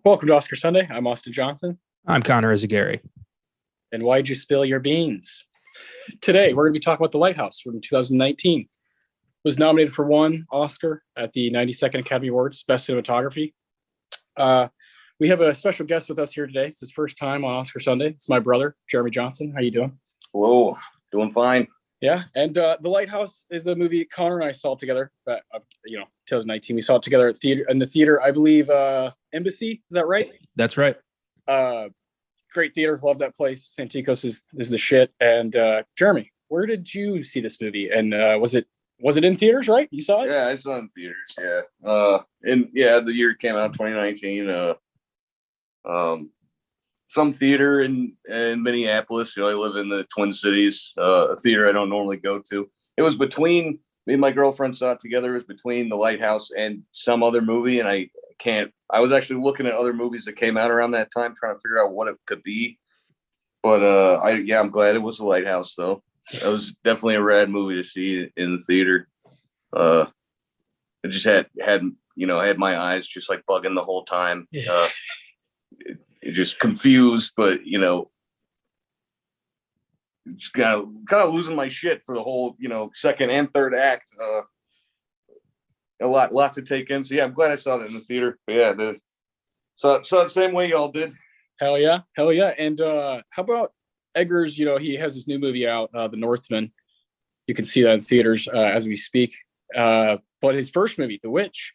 Welcome to Oscar Sunday. I'm Austin Johnson. I'm Connor Eyzaguirre. And why'd you spill your beans? Today, we're going to be talking about The Lighthouse from 2019. It was nominated for one Oscar at the 92nd Academy Awards, Best Cinematography. We have a special guest with us here today. It's his first time on Oscar Sunday. It's my brother, Jeremy Johnson. How you doing? Hello. Doing fine. Yeah, and The Lighthouse is a movie Connor and I saw together. 2019. We saw it together at the theater. I believe Embassy. Is that right? That's right. Great theater. Love that place. Santikos is the shit. And Jeremy, where did you see this movie? And was it in theaters? Right? You saw it? Yeah, I saw it in theaters. Yeah. The year it came out, 2019. Some theater in Minneapolis. I live in the Twin Cities. A theater I don't normally go to. It was between me and my girlfriend saw it together. It was between The Lighthouse and some other movie, and I was actually looking at other movies that came out around that time, trying to figure out what it could be. But I'm glad it was The Lighthouse, though. It was definitely a rad movie to see in the theater. It just had I had my eyes just like bugging the whole time. Yeah. It just confused, but just kind of losing my shit for the whole second and third act. A lot to take in. So yeah, I'm glad I saw that in the theater. But yeah, saw it the same way y'all did. Hell yeah. And how about Eggers? He has his new movie out, The Northman. You can see that in theaters as we speak. But his first movie, The Witch,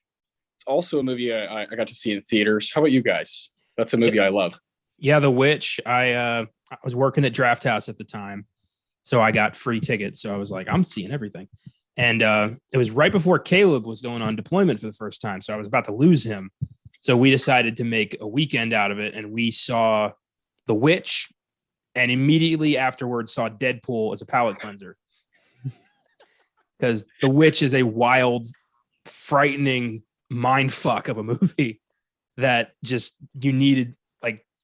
it's also a movie I got to see in theaters. How about you guys? That's a movie I love. Yeah, The Witch. I was working at Draft House at the time, so I got free tickets. So I was like, I'm seeing everything. And it was right before Caleb was going on deployment for the first time. So I was about to lose him. So we decided to make a weekend out of it. And we saw The Witch and immediately afterwards saw Deadpool as a palate cleanser. Because The Witch is a wild, frightening mind fuck of a movie that just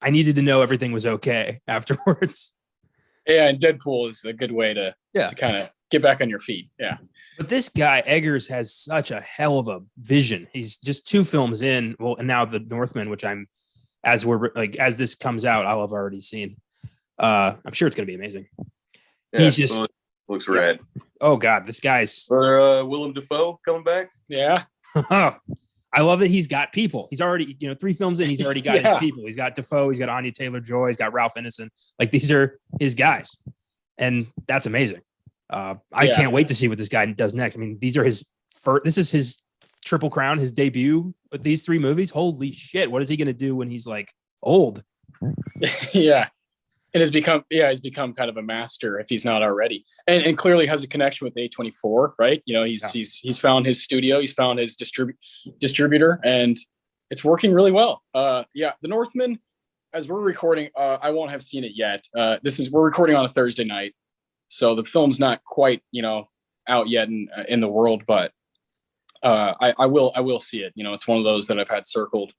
I needed to know everything was okay afterwards. Yeah, and Deadpool is a good way to kind of get back on your feet. Yeah. But this guy, Eggers, has such a hell of a vision. He's just 2 films in. Well, and now The Northman, which as this comes out, I'll have already seen. I'm sure it's going to be amazing. Yeah, he's just looks rad. Oh God, this guy's Willem Dafoe coming back. Yeah. I love that he's got people. He's already, 3 films in, he's already got his people. He's got Defoe, he's got Anya Taylor-Joy, he's got Ralph Ineson. Like, these are his guys. And that's amazing. I can't wait to see what this guy does next. I mean, this is his Triple Crown, his debut with these 3 movies. Holy shit. What is he going to do when he's like old? Yeah. And he's become kind of a master if he's not already, and clearly has a connection with A24, right? He's found his studio, he's found his distributor, and it's working really well. The Northman, as we're recording, I won't have seen it yet. We're recording on a Thursday night, so the film's not quite out yet in the world, but I will see it. It's one of those that I've had circled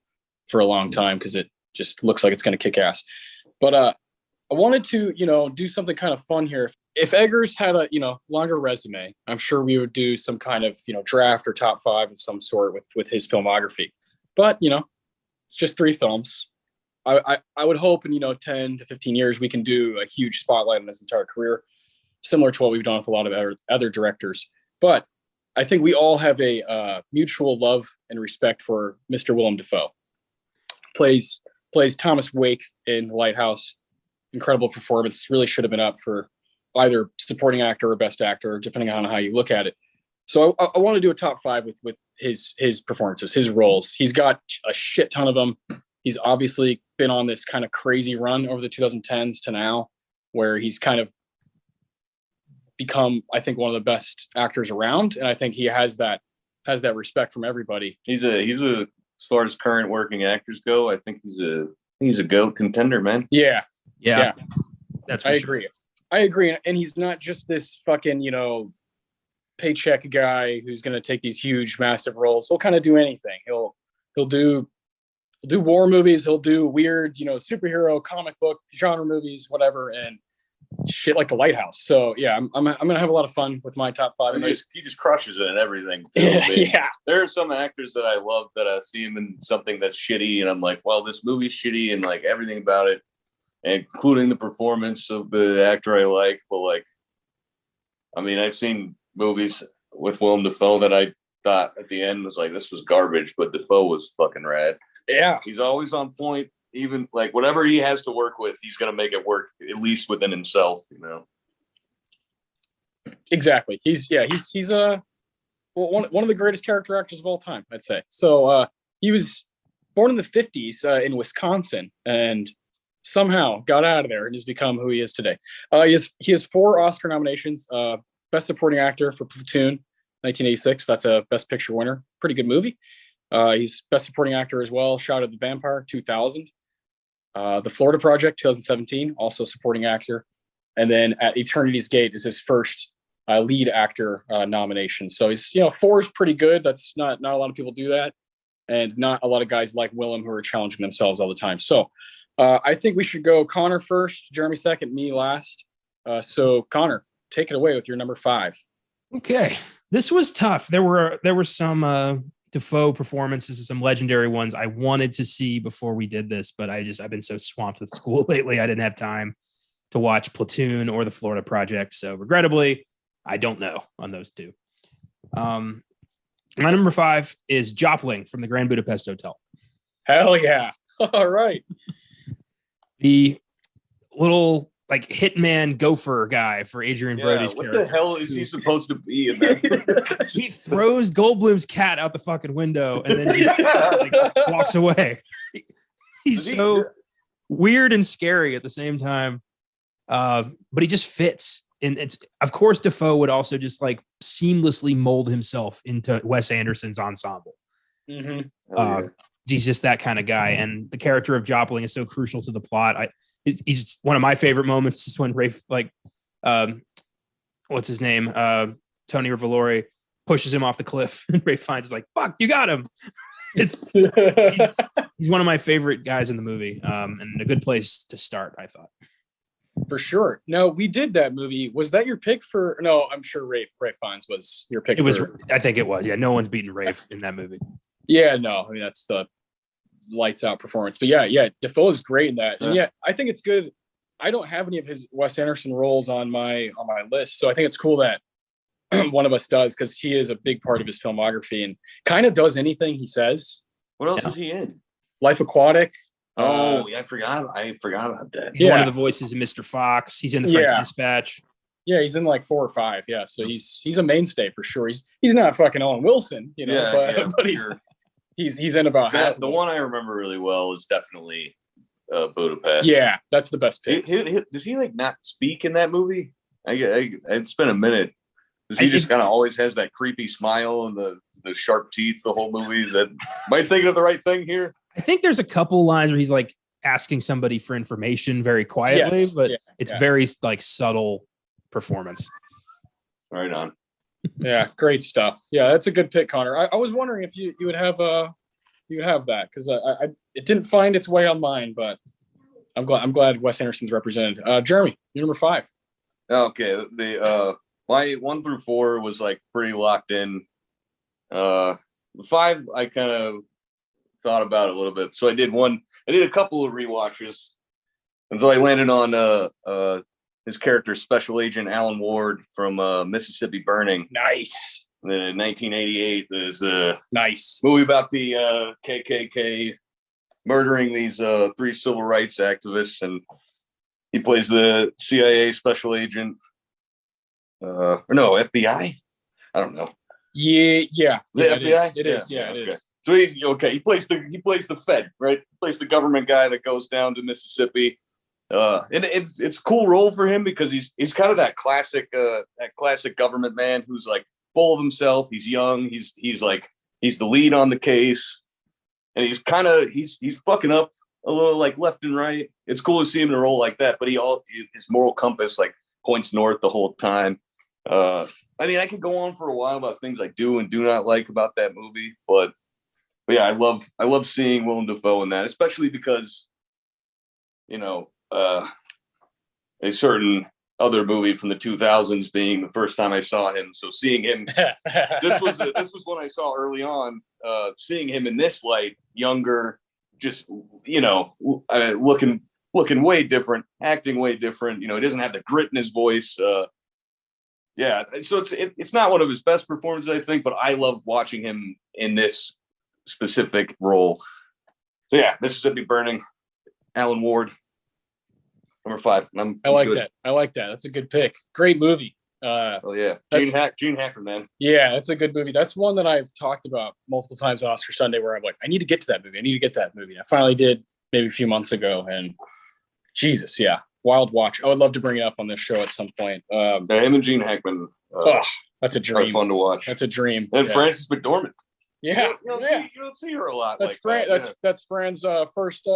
for a long time because it just looks like it's going to kick ass. But I wanted to, do something kind of fun here. If Eggers had a, longer resume, I'm sure we would do some kind of, draft or top 5 of some sort with his filmography. But, it's just 3 films. I would hope in, 10 to 15 years, we can do a huge spotlight on his entire career, similar to what we've done with a lot of other directors. But I think we all have a mutual love and respect for Mr. Willem Dafoe. Plays Thomas Wake in The Lighthouse. Incredible performance. Really should have been up for either supporting actor or best actor, depending on how you look at it. So I want to do a top 5 with his performances, his roles. He's got a shit ton of them. He's obviously been on this kind of crazy run over the 2010s to now, where he's kind of become, I think, one of the best actors around. And I think he has that respect from everybody. He's a as far as current working actors go, I think he's a He's a GOAT contender, man. Yeah. That's I agree. I agree. And he's not just this fucking, paycheck guy who's going to take these huge, massive roles. He'll kind of do anything. He'll do war movies. He'll do weird, superhero, comic book, genre movies, whatever, and shit like the Lighthouse. So yeah, I'm gonna have a lot of fun with my top 5. He just crushes it in everything. Yeah. There are some actors that I love that I see him in something that's shitty, and I'm like, well, this movie's shitty, and like everything about it, including the performance of the actor I like. But like, I mean, I've seen movies with Willem Dafoe that I thought at the end was like, this was garbage, but Defoe was fucking rad. Yeah, he's always on point. Even like whatever he has to work with, he's gonna make it work at least within himself. Exactly. He's one of the greatest character actors of all time, I'd say. So he was born in the 50s in Wisconsin, and somehow got out of there and has become who he is today. He has 4 Oscar nominations. Best Supporting Actor for Platoon, 1986. That's a Best Picture winner. Pretty good movie. He's Best Supporting Actor as well. Shot at the Vampire, 2000. The Florida Project, 2017, also Supporting Actor. And then At Eternity's Gate is his first lead actor nomination. So he's, 4 is pretty good. That's not a lot of people do that. And not a lot of guys like Willem who are challenging themselves all the time. So I think we should go Connor first, Jeremy second, me last. So Connor, take it away with your number 5. Okay. This was tough. There were some Defoe performances and some legendary ones I wanted to see before we did this, but I've been so swamped with school lately. I didn't have time to watch Platoon or the Florida Project. So regrettably, I don't know on those 2. My number 5 is Jopling from the Grand Budapest Hotel. Hell yeah. All right. The little like hitman gopher guy for Adrian Brody's what character. What the hell is he supposed to be in that? He throws Goldblum's cat out the fucking window and then just walks away. He's so weird and scary at the same time. But he just fits. And it's, of course, Defoe would also just like seamlessly mold himself into Wes Anderson's ensemble. Mm-hmm. He's just that kind of guy. And the character of Jopling is so crucial to the plot. He's one of my favorite moments is when Rafe, what's his name? Tony Revolori pushes him off the cliff and Rafe Fiennes is like, fuck, you got him. He's one of my favorite guys in the movie, and a good place to start, I thought. For sure. No, we did that movie. Was that your pick for? No, I'm sure Rafe Fiennes was your pick. I think it was. Yeah, no one's beaten Rafe in that movie. Yeah, no, I mean that's the lights out performance. But yeah, Defoe is great in that. And I think it's good. I don't have any of his Wes Anderson roles on my list, so I think it's cool that one of us does, because he is a big part of his filmography and kind of does anything he says. What else is he in? Life Aquatic. I forgot about that. He's one of the voices of Mr. Fox. He's in the French Dispatch. Yeah, he's in like 4 or 5. Yeah, so he's a mainstay for sure. He's not fucking Owen Wilson, but he's in about half. The one I remember really well is definitely Budapest. Yeah, that's the best pick. Does he like not speak in that movie? It's been a minute. Does he just kind of always has that creepy smile and the sharp teeth the whole movie? Am I thinking of the right thing here? I think there's a couple lines where he's like asking somebody for information very quietly, but it's very like subtle performance. Right on. Yeah, great stuff. Yeah, that's a good pick, Connor. I was wondering if you would have that, because I it didn't find its way on mine, but I'm glad Wes Anderson's represented. Jeremy, you're number 5. Okay, the my 1 through 4 was like pretty locked in. 5 I kind of thought about it a little bit, so I did a couple of rewatches until I landed on his character, Special Agent Alan Ward from Mississippi Burning. Nice. And then in 1988, there's a nice movie about the KKK murdering these 3 civil rights activists, and he plays the CIA special agent, or no, FBI. I don't know. Yeah. The FBI. It is. It is. So he plays the Fed, right? He plays the government guy that goes down to Mississippi. And it's a cool role for him because he's kind of that classic government man who's like full of himself. He's young. He's the lead on the case, and he's fucking up a little like left and right. It's cool to see him in a role like that, but his moral compass like points north the whole time. I mean, I could go on for a while about things I do and do not like about that movie, but yeah, I love seeing Willem Dafoe in that, especially because, you know, a certain other movie from the 2000s being the first time I saw him. So seeing him, this was one I saw early on. Seeing him in this light, younger, just, you know, looking way different, acting way different. You know, he doesn't have the grit in his voice. Yeah, so it's not one of his best performances, I think, but I love watching him in this specific role. So yeah, Mississippi Burning, Alan Ward, number 5. I like that. That's a good pick. Great movie. Oh yeah, Gene Hackman, man. Yeah, that's a good movie. That's one that I've talked about multiple times on Oscar Sunday, where I'm like, I need to get to that movie. I finally did maybe a few months ago, and Jesus, yeah, wild watch. I would love to bring it up on this show at some point. Him and Gene Hackman. That's a dream. Fun to watch. That's a dream. And Frances McDormand. Yeah, you don't see her a lot. That's that's Fran's first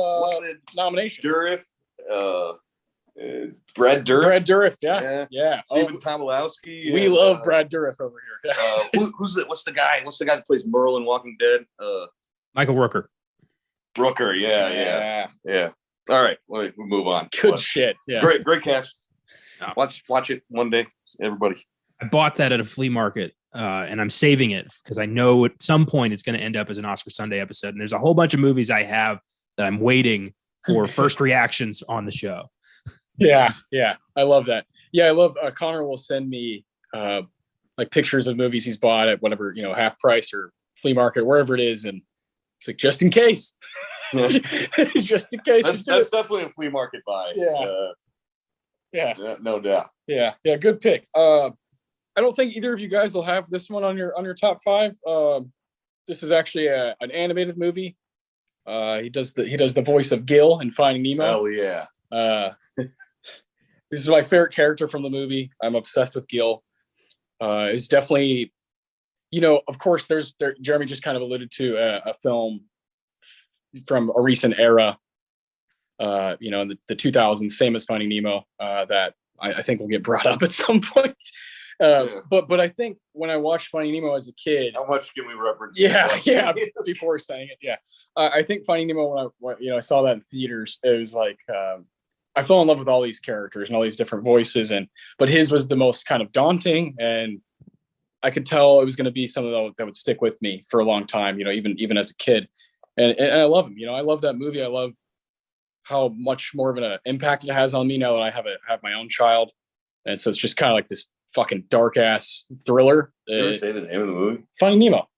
nomination. Dourif, Brad Dourif. Brad Dourif, yeah. Stephen Tobolowsky. We love Brad Dourif over here. What's the guy that plays Merle in Walking Dead? Michael Rooker. Rooker, yeah. All right, we'll move on. Good shit. Yeah. Great cast. Watch it one day, everybody. I bought that at a flea market, and I'm saving it because I know at some point it's going to end up as an Oscar Sunday episode. And there's a whole bunch of movies I have that I'm waiting for first reactions on the show. Yeah. I love that. Yeah, I love Connor will send me like pictures of movies he's bought at whatever, you know, half price or flea market, wherever it is. And it's like, just in case. Just in case. That's definitely a flea market buy. Yeah, no doubt. Yeah, good pick. I don't think either of you guys will have this one on your top 5. This is actually an animated movie. He does the voice of Gil in Finding Nemo. Hell yeah. This is my favorite character from the movie. I'm obsessed with Gil. It's definitely, you know, of course, Jeremy just kind of alluded to a film from a recent era, you know, in the 2000s, same as Finding Nemo, that I think will get brought up at some point. But I think when I watched Finding Nemo as a kid, how much can we reference? Yeah. Before saying it, I think Finding Nemo when I saw that in theaters, it was like I fell in love with all these characters and all these different voices, but his was the most kind of daunting, and I could tell it was going to be something that would stick with me for a long time. You know, even as a kid, and I love him. You know, I love that movie. I love how much more of an impact it has on me now that I have my own child, and so it's just kind of like this fucking dark ass thriller. Did you ever say the name of the movie? Finding Nemo.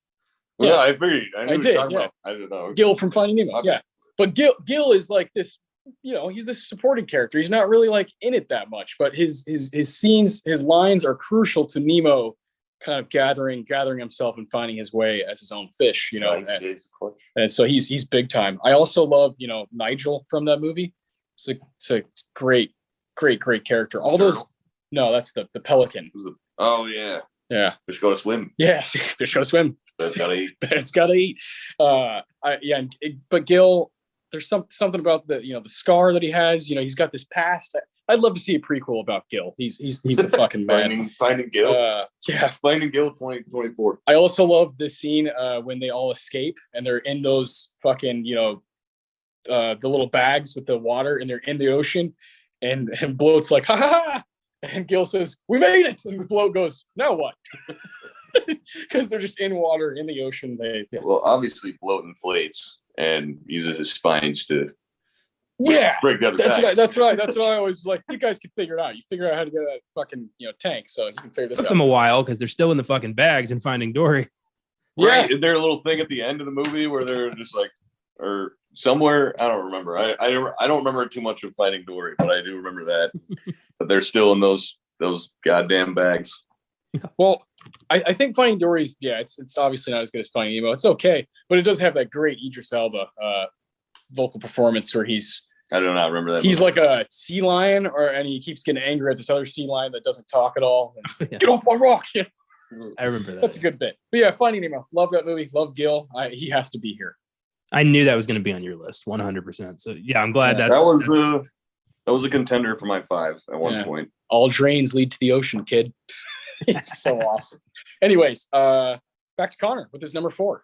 Yeah, I figured. I did. Yeah. I don't know. Gil from Finding Nemo. Okay. Yeah, but Gil is like this. You know, he's this supporting character. He's not really like in it that much, but his scenes, his lines are crucial to Nemo kind of gathering himself and finding his way as his own fish. You know, and so he's big time. I also love, you know, Nigel from that movie. It's a great character. All those. No, that's the pelican. Oh yeah. Yeah. Fish go to swim. Yeah, fish go to swim. But it's gotta eat. It's gotta eat. But Gil, there's something about the scar that he has. You know, he's got this past. I'd love to see a prequel about Gil. He's the fucking man. Finding Gil. Finding Gil 2024. I also love this scene when they all escape and they're in those fucking, you know, the little bags with the water, and they're in the ocean, and Bloat's like, ha ha ha. And Gil says, "We made it." And the Bloat goes, "Now what?" Because they're just in water in the ocean. Well, obviously, Bloat inflates and uses his spines to break the other bags. That's right. That's what I always like. You guys can figure it out. You figure out how to get that fucking tank, so you can figure this out. Took them a while because they're still in the fucking bags and Finding Dory. Right. Yeah. Is there a little thing at the end of the movie where they're just like, or somewhere? I don't remember. I don't remember too much of Finding Dory, but I do remember that. But they're still in those goddamn bags. Well, I think Finding Dory's, it's obviously not as good as Finding Nemo. It's okay, but it does have that great Idris Elba vocal performance where I do not remember that. He's movie. Like a sea lion, and he keeps getting angry at this other sea lion that doesn't talk at all. And he's like, "Get off my rock!" I remember that. That's a good bit. But yeah, Finding Nemo. Love that movie. Love Gil. He has to be here. I knew that was going to be on your list, 100%. So yeah, I'm glad that was a contender for my 5 at one point. All drains lead to the ocean, kid. It's so awesome. Anyways, back to Connor with his number 4.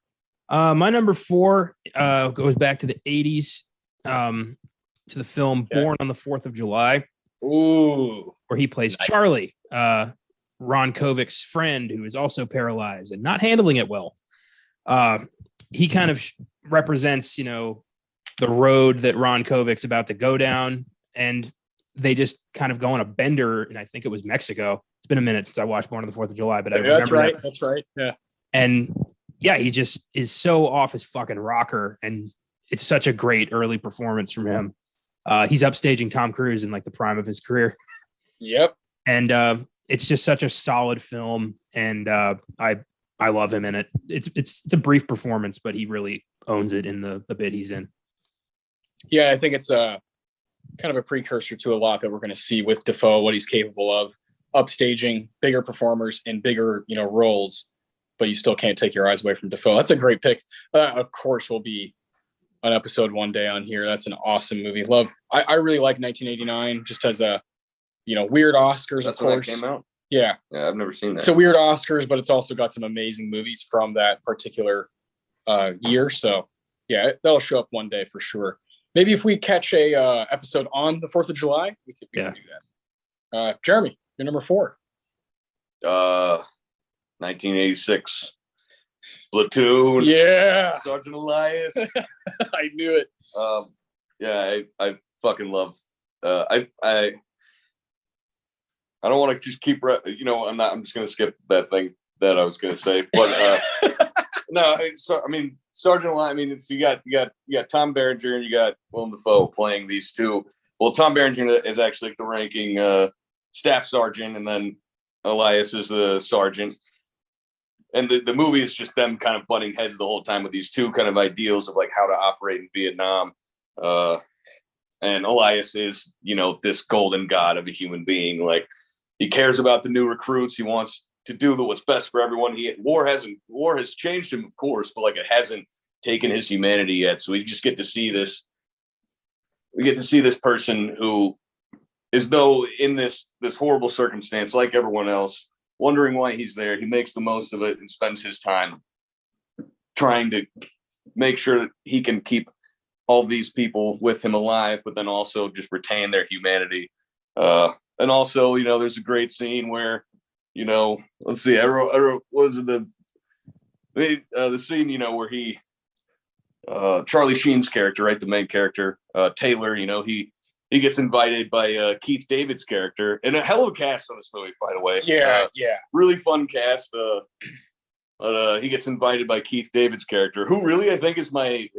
My number 4 goes back to the 80s, to the film Born on the 4th of July. Ooh, where he plays Charlie, Ron Kovic's friend, who is also paralyzed and not handling it well. He kind of represents, the road that Ron Kovic's about to go down, and they just kind of go on a bender. And I think it was Mexico. It's been a minute since I watched Born on the 4th of July, but I remember that. That's right. Yeah. And yeah, he just is so off his fucking rocker, and it's such a great early performance from him. He's upstaging Tom Cruise in like the prime of his career. Yep. And it's just such a solid film, and I love him in it. It's a brief performance, but he really owns it in the bit he's in. Yeah, I think it's a kind of a precursor to a lot that we're going to see with Defoe, what he's capable of, upstaging bigger performers in bigger roles, but you still can't take your eyes away from Defoe. That's a great pick. Of course, will be an episode one day on here. That's an awesome movie. I really like 1989 just as a weird Oscars. That's of course. When that came out. Yeah, I've never seen that. It's a weird Oscars, but it's also got some amazing movies from that particular year. So yeah, that'll show up one day for sure. Maybe if we catch a episode on the 4th of July, we can do that. Jeremy, you're number 4. 1986 Platoon. Yeah, Sergeant Elias. I knew it. I fucking love. I don't want to just keep. I'm just gonna skip that thing that I was gonna say. But no, Sergeant Elias. I mean, it's you got Tom Berenger and you got Willem Dafoe playing these two. Well, Tom Berenger is actually the ranking staff sergeant, and then Elias is the sergeant. And the movie is just them kind of butting heads the whole time with these two kind of ideals of like how to operate in Vietnam. And Elias is, this golden god of a human being. Like, he cares about the new recruits. He wants to do what's best for everyone. War has changed him, of course, but like it hasn't taken his humanity yet. So we just get to see this. We get to see this person who, as though in this horrible circumstance, like everyone else, wondering why he's there. He makes the most of it and spends his time trying to make sure that he can keep all these people with him alive, but then also just retain their humanity. And also, there's a great scene where, let's see, I wrote what is it, the scene, where he, Charlie Sheen's character, right, the main character, Taylor, he gets invited by Keith David's character, and a hell of a cast on this movie, by the way. Yeah. Really fun cast. But he gets invited by Keith David's character, who really I think is my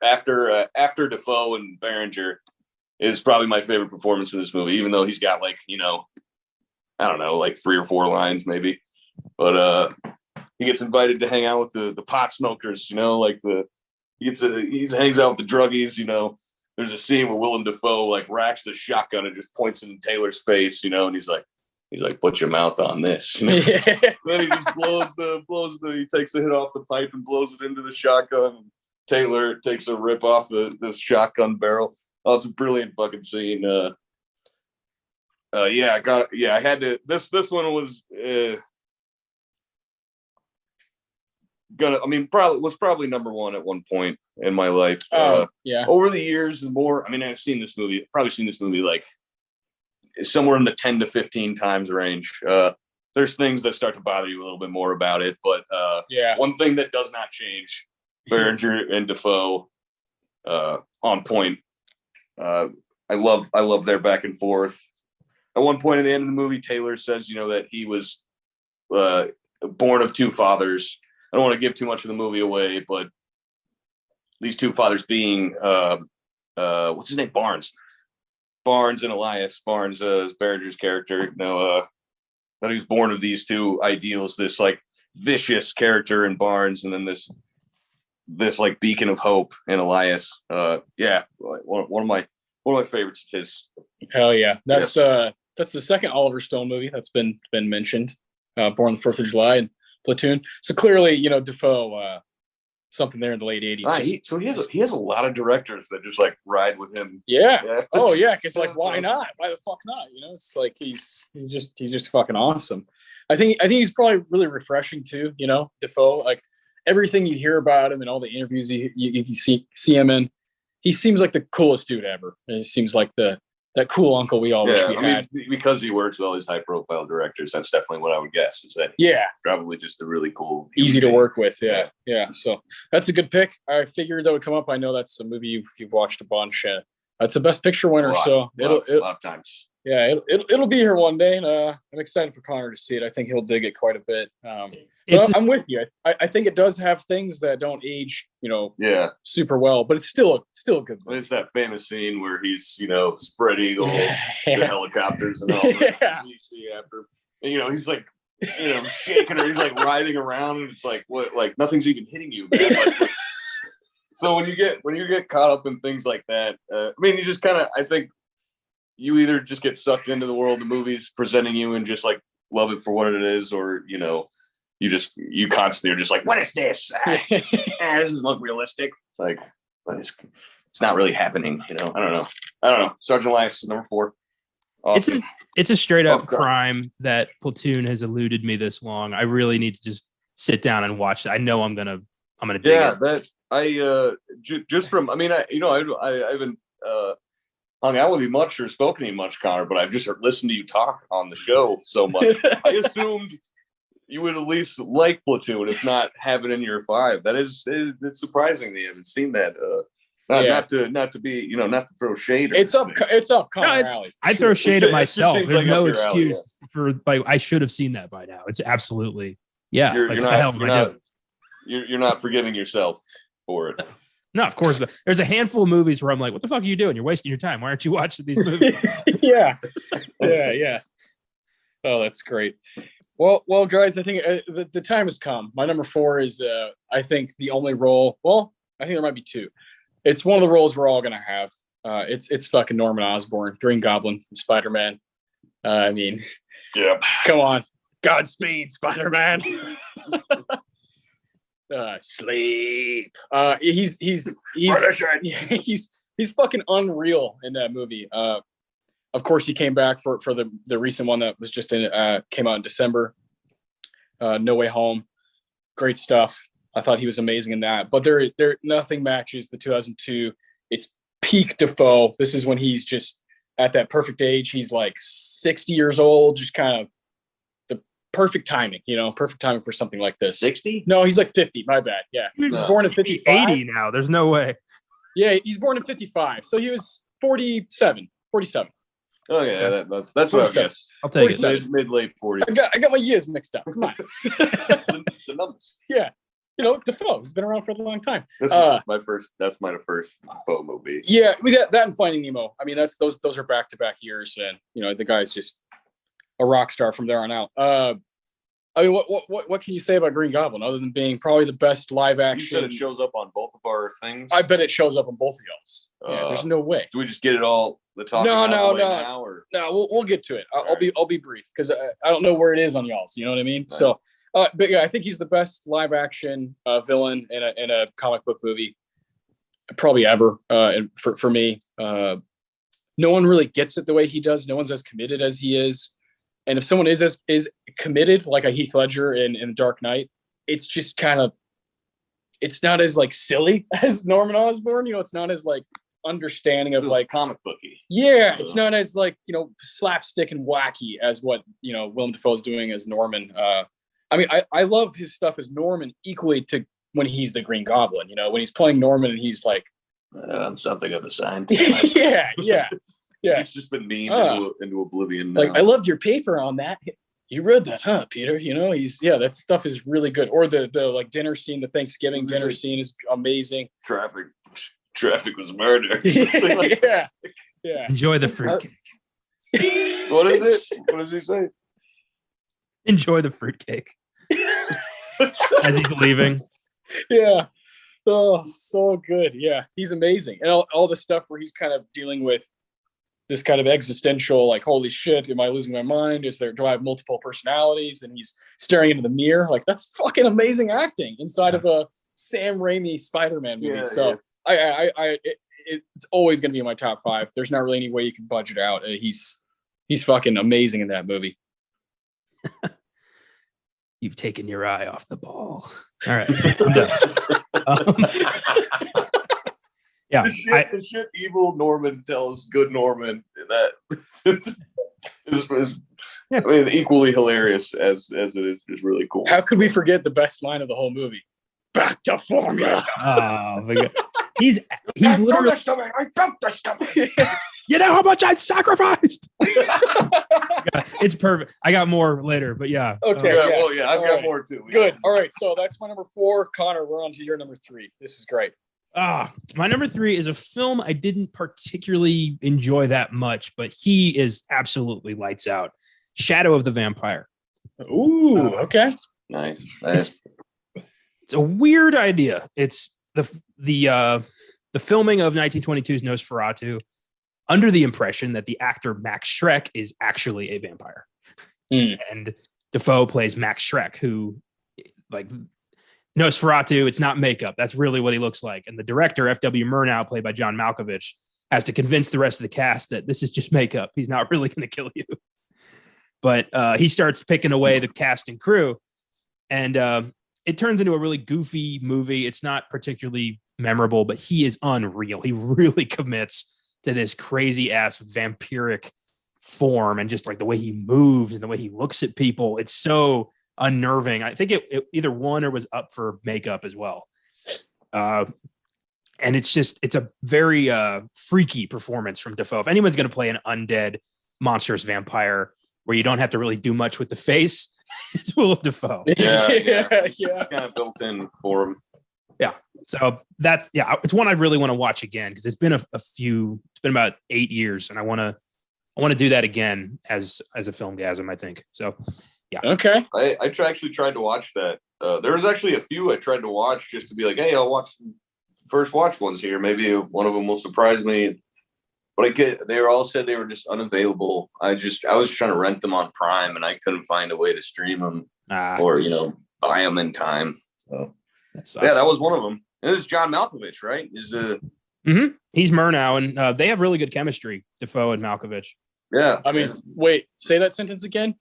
after Defoe and Berenger is probably my favorite performance in this movie, even though he's got I don't know, 3 or 4 lines maybe. But he gets invited to hang out with the pot smokers, he hangs out with the druggies, There's a scene where Willem Dafoe racks the shotgun and just points it in Taylor's face, and he's like, put your mouth on this. Then he just he takes a hit off the pipe and blows it into the shotgun. And Taylor takes a rip off this shotgun barrel. Oh, it's a brilliant fucking scene. I had to. This one was probably number 1 at one point in my life. Over the years, I've seen this movie. Probably seen this movie somewhere in the 10 to 15 times range. There's things that start to bother you a little bit more about it, but one thing that does not change: Berenger and Defoe on point. I love their back and forth. At one point at the end of the movie, Taylor says, that he was born of 2 fathers. I don't want to give too much of the movie away, but these 2 fathers being what's his name? Barnes and Elias. Barnes is Berenger's character. That he was born of these 2 ideals, this vicious character in Barnes, and then this beacon of hope in Elias. One of my favorites of his. Hell yeah. That's the second Oliver Stone movie that's been mentioned. Born on the 4th of July and Platoon. So clearly, Defoe something there in the late 80s. He has a lot of directors that just like ride with him. Yeah. Oh yeah, because like why not? Why the fuck not? You know, it's like he's just fucking awesome. I think he's probably really refreshing too. You know, Defoe, like everything you hear about him and all the interviews you see him in, he seems like the coolest dude ever. And he seems like that cool uncle we all wish we had. Mean, because he works with all these high profile directors, that's definitely what I would guess. Is that probably just a really cool, easy to work with. Yeah. So that's a good pick. I figured that would come up. I know that's a movie you've watched a bunch. That's the Best Picture winner. A lot of times. Yeah, it'll be here one day, and I'm excited for Connor to see it. I think he'll dig it quite a bit. I'm with you. I think it does have things that don't age, super well, but it's still a good movie. It's that famous scene where he's, spread eagle, the helicopters and all that. You see after, he's like, shaking her. He's like writhing around, and it's like, what? Like nothing's even hitting you, man. Like, so when you get caught up in things like that, you just kind of, I think. You either just get sucked into the world the movies presenting you and just like love it for what it is, or you constantly are just like, what is this? This doesn't look realistic. Like, but it's not really happening. I don't know. Sergeant Elias, number 4. Awesome. It's a straight up crime that Platoon has eluded me this long. I really need to just sit down and watch it. I know I'm gonna dig it. I haven't hung out with you much or spoken to you much, Connor, but I've just listened to you talk on the show so much. I assumed you would at least like Platoon, if not have it in your 5. It's surprising that you haven't seen that. Not to throw shade. It's up Connor alley. I throw shade at myself. There's like no excuse for I should have seen that by now. It's absolutely You're not forgiving yourself for it. No, of course. There's a handful of movies where I'm like, what the fuck are you doing? You're wasting your time. Why aren't you watching these movies? Yeah. Oh, that's great. Well, guys, I think the time has come. My number 4 is, I think, the only role. Well, I think there might be 2. It's one of the roles we're all going to have. It's fucking Norman Osborn, Green Goblin from Spider-Man. Come on. Godspeed, Spider-Man. Sleep. He's fucking unreal in that movie. Of course, he came back for the recent one that was just came out in December. No Way Home, great stuff. I thought he was amazing in that. But there nothing matches the 2002. It's peak Defoe. This is when he's just at that perfect age. He's like 60 years old, just kind of. Perfect timing, perfect timing for something like this. 60? No, he's like 50. My bad. Yeah. He's born in 55. 80 now. There's no way. Yeah, he's born in 55. So he was 47. Oh, yeah. That's what I guess. I'll take it. Mid-late 40s. I got my years mixed up. Come on. That's the numbers. Yeah. Defoe. He's been around for a long time. That's my first Defoe movie. Yeah, that and Finding Nemo. Those are back-to-back years. And, the guy's just a rock star from there on out. What can you say about Green Goblin other than being probably the best live action? You said it shows up on both of our things. I bet it shows up on both of y'all's. There's no way. Do we just get it all the talk? No. Now, or? No, we'll get to it. I'll be brief because I don't know where it is on y'all's. You know what I mean? Right. So, but yeah, I think he's the best live action villain in a comic book movie probably ever. And for me, no one really gets it the way he does. No one's as committed as he is. And if someone is committed, like a Heath Ledger in The Dark Knight, it's just kind of, it's not as like silly as Norman Osborn. It's not as like understanding of like comic booky. Yeah, it's not as like slapstick and wacky as what Willem Dafoe is doing as Norman. I love his stuff as Norman equally to when he's the Green Goblin. When he's playing Norman and he's like, I'm something of a scientist. Yeah. It's just been memed into oblivion now. Like, I loved your paper on that. You read that, huh, Peter? That stuff is really good. Or the like dinner scene, the Thanksgiving dinner scene is amazing. Traffic was murder. Yeah. Enjoy the fruitcake. What is it? What does he say? Enjoy the fruitcake. As he's leaving. Yeah. Oh, so good. Yeah, he's amazing. And all the stuff where he's kind of dealing with this kind of existential, like, holy shit, am I losing my mind? Do I have multiple personalities? And he's staring into the mirror. Like, that's fucking amazing acting inside of a Sam Raimi Spider-Man movie. It's always going to be in my top 5. There's not really any way you can budget out. He's fucking amazing in that movie. You've taken your eye off the ball. All right, I'm done. Yeah, the shit evil Norman tells good Norman that is I mean, equally hilarious as it is just really cool. How could we forget the best line of the whole movie? Back to formula. Oh my God. He's literally. I broke the stomach. You know how much I sacrificed. It's perfect. I got more later, but yeah. Okay. I've got more too. Good. All right. So that's my number 4. Connor, we're on to your number 3. This is great. My number 3 is a film I didn't particularly enjoy that much, but he is absolutely lights out. Shadow of the Vampire. Ooh, okay. Nice. It's a weird idea. It's the filming of 1922's Nosferatu under the impression that the actor Max Schreck is actually a vampire. And Defoe plays Max Schreck, who, like, Nosferatu, it's not makeup. That's really what he looks like. And the director, F.W. Murnau, played by John Malkovich, has to convince the rest of the cast that this is just makeup. He's not really going to kill you. But he starts picking away the cast and crew. And it turns into a really goofy movie. It's not particularly memorable, but he is unreal. He really commits to this crazy ass vampiric form, and just like the way he moves and the way he looks at people. It's so unnerving. I think it either won or was up for makeup as well. And it's a very freaky performance from Defoe. If anyone's going to play an undead monstrous vampire where you don't have to really do much with the face, it's Willem Dafoe. It's kind of built in for him. Yeah. So it's one I really want to watch again, because it's been it's been about 8 years, and I want to do that again as a Filmgazm, I think. So yeah. Okay. I actually tried to watch that. There was actually a few I tried to watch just to be like, hey, I'll watch some first watch ones here. Maybe one of them will surprise me. But they were all said they were just unavailable. I was trying to rent them on Prime, and I couldn't find a way to stream them or buy them in time. So that sucks. Yeah, that was one of them. And this is John Malkovich, right? He's Murnau, and they have really good chemistry, Defoe and Malkovich. Yeah. I mean, wait, say that sentence again.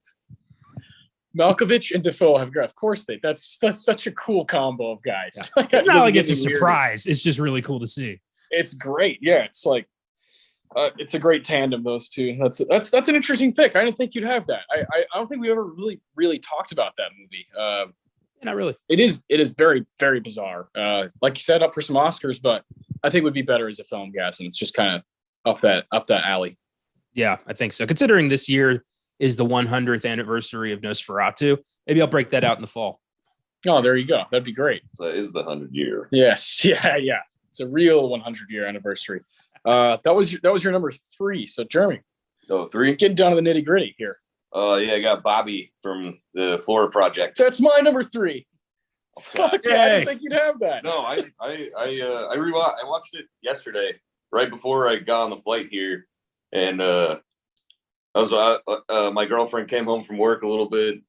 Malkovich and Defoe have got, of course that's such a cool combo of guys. Yeah. Like, it's not like it's a surprise. It's just really cool to see. It's great. Yeah, it's like it's a great tandem, those two. That's an interesting pick. I didn't think you'd have that. I don't think we ever really talked about that movie. Not really. It is very, very bizarre. Like you said, up for some Oscars, but I think it would be better as a Filmgazm, and it's just kind of up that alley. Yeah, I think so. Considering this year is the 100th anniversary of Nosferatu, maybe I'll break that out in the fall. Oh, there you go. That'd be great. So it is the 100 year. Yes. Yeah. It's a real 100-year anniversary. That was your number 3. So Jeremy. Oh, 3? Getting down to the nitty-gritty here. I got Bobby from the Florida Project. That's my number 3. Fuck yeah, I didn't think you'd have that. No, I watched it yesterday, right before I got on the flight here, and my girlfriend came home from work a little bit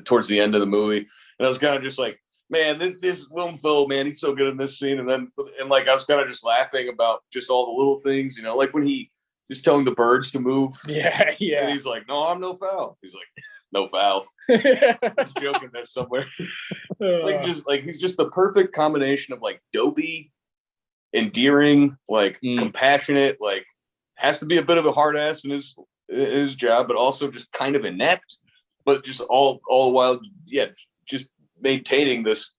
towards the end of the movie, and I was kind of just like, man, this Willem Dafoe, man, he's so good in this scene, and like I was kind of just laughing about just all the little things, like when he just telling the birds to move. Yeah. And he's like, no, I'm no foul. He's like, no foul. He's joking there somewhere. He's just the perfect combination of like dopey, endearing, like compassionate, like has to be a bit of a hard ass in his job, but also just kind of inept, but just all while, just maintaining this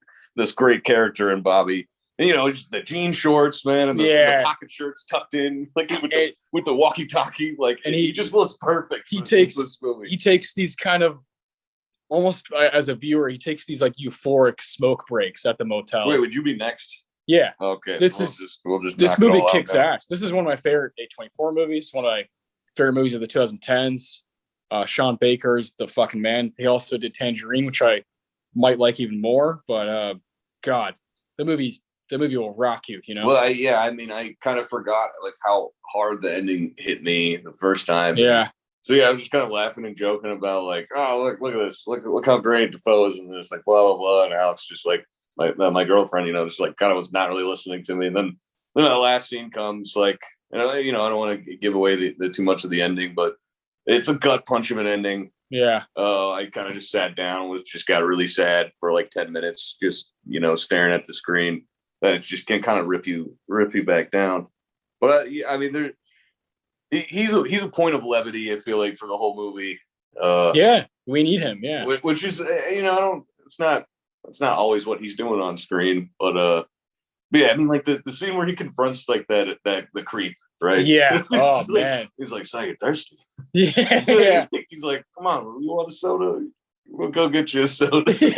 great character in Bobby. And, just the jean shorts, man, and the pocket shirts tucked in, like with the walkie-talkie, like, and he just looks perfect. He takes these kind of almost as a viewer, he takes these like euphoric smoke breaks at the motel. Wait, would you be next? Yeah. Okay. This movie kicks ass. This is one of my favorite A24 movies. One of my favorite movies of the 2010s. Sean Baker's the fucking man. He also did Tangerine, which I might like even more. But God, the movie will rock you. Well, I kind of forgot like how hard the ending hit me the first time. Yeah. So I was just kind of laughing and joking about like, oh look at this, look how great Defoe is in this, like blah blah blah, and Alex just like my girlfriend, just like kind of was not really listening to me. And then that last scene comes, like, and I don't want to give away the too much of the ending, but it's a gut punch of an ending. Yeah. I kind of just sat down and got really sad for like 10 minutes, just, staring at the screen. That it just can kind of rip you back down. But I mean, he's a point of levity, I feel like, for the whole movie. Yeah, we need him. Yeah. Which is, it's not always what he's doing on screen, but yeah, I mean, like the scene where he confronts like the creep, right? Yeah. Oh like, man. He's like, "So you're thirsty?" Yeah. He's like, "Come on, you want a soda? We'll go get you a soda." He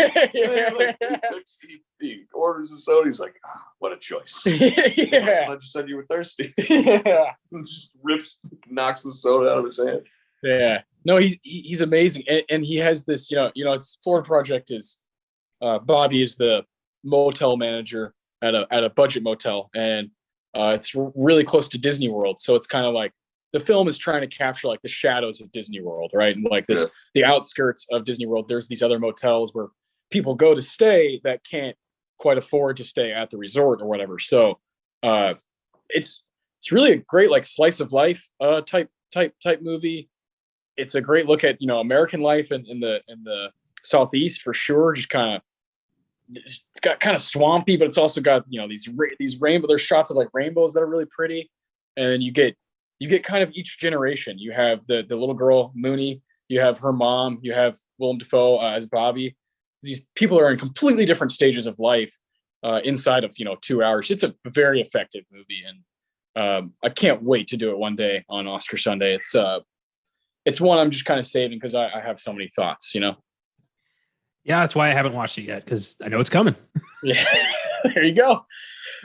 orders a soda. He's like, "What a choice!" Yeah. I just said you were thirsty. Yeah. Just knocks the soda out of his hand. Yeah. No, he's amazing, and he has this. It's Florida Project is. Bobby is the motel manager at a budget motel, and it's really close to Disney World. So it's kind of like the film is trying to capture like the shadows of Disney World, right? And like the outskirts of Disney World, there's these other motels where people go to stay that can't quite afford to stay at the resort or whatever. So it's really a great like slice of life type movie. It's a great look at American life in the Southeast for sure. Just it's got kind of swampy, but it's also got these rainbow. There's shots of like rainbows that are really pretty, and you get kind of each generation. You have the little girl Mooney, you have her mom, you have Willem Dafoe as Bobby. These people are in completely different stages of life inside of 2 hours. It's a very effective movie, and I can't wait to do it one day on Oscar Sunday. It's one I'm just kind of saving because I have so many thoughts. Yeah, that's why I haven't watched it yet, because I know it's coming. Yeah, there you go.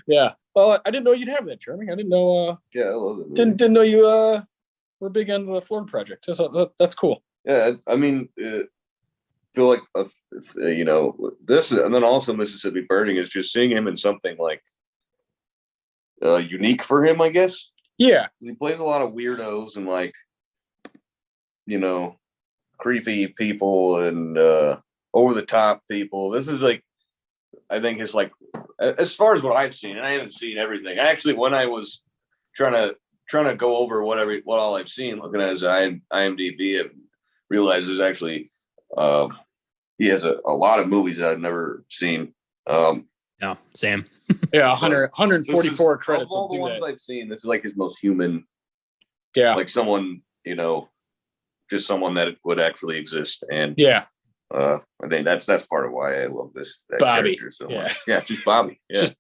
Yeah. Well, I didn't know you'd have that, Jeremy. I didn't know. Yeah, I love it. Didn't know you were big into the Florida Project. That's cool. Yeah, I mean, feel like this, and then also Mississippi Burning is just seeing him in something like unique for him, I guess. Yeah, he plays a lot of weirdos and like creepy people and over the top people. This is like, I think it's like, as far as what I've seen, and I haven't seen everything. Actually, when I was trying to go over what all I've seen, looking at his IMDb, I realized there's actually he has a lot of movies that I've never seen. Yeah, Sam. Yeah, 144 credits. Of all the ones I've seen, this is like his most human. Yeah, like someone, just someone that would actually exist. And yeah, I think that's part of why I love that Bobby. Character so much. Yeah, just Bobby. Yeah. Just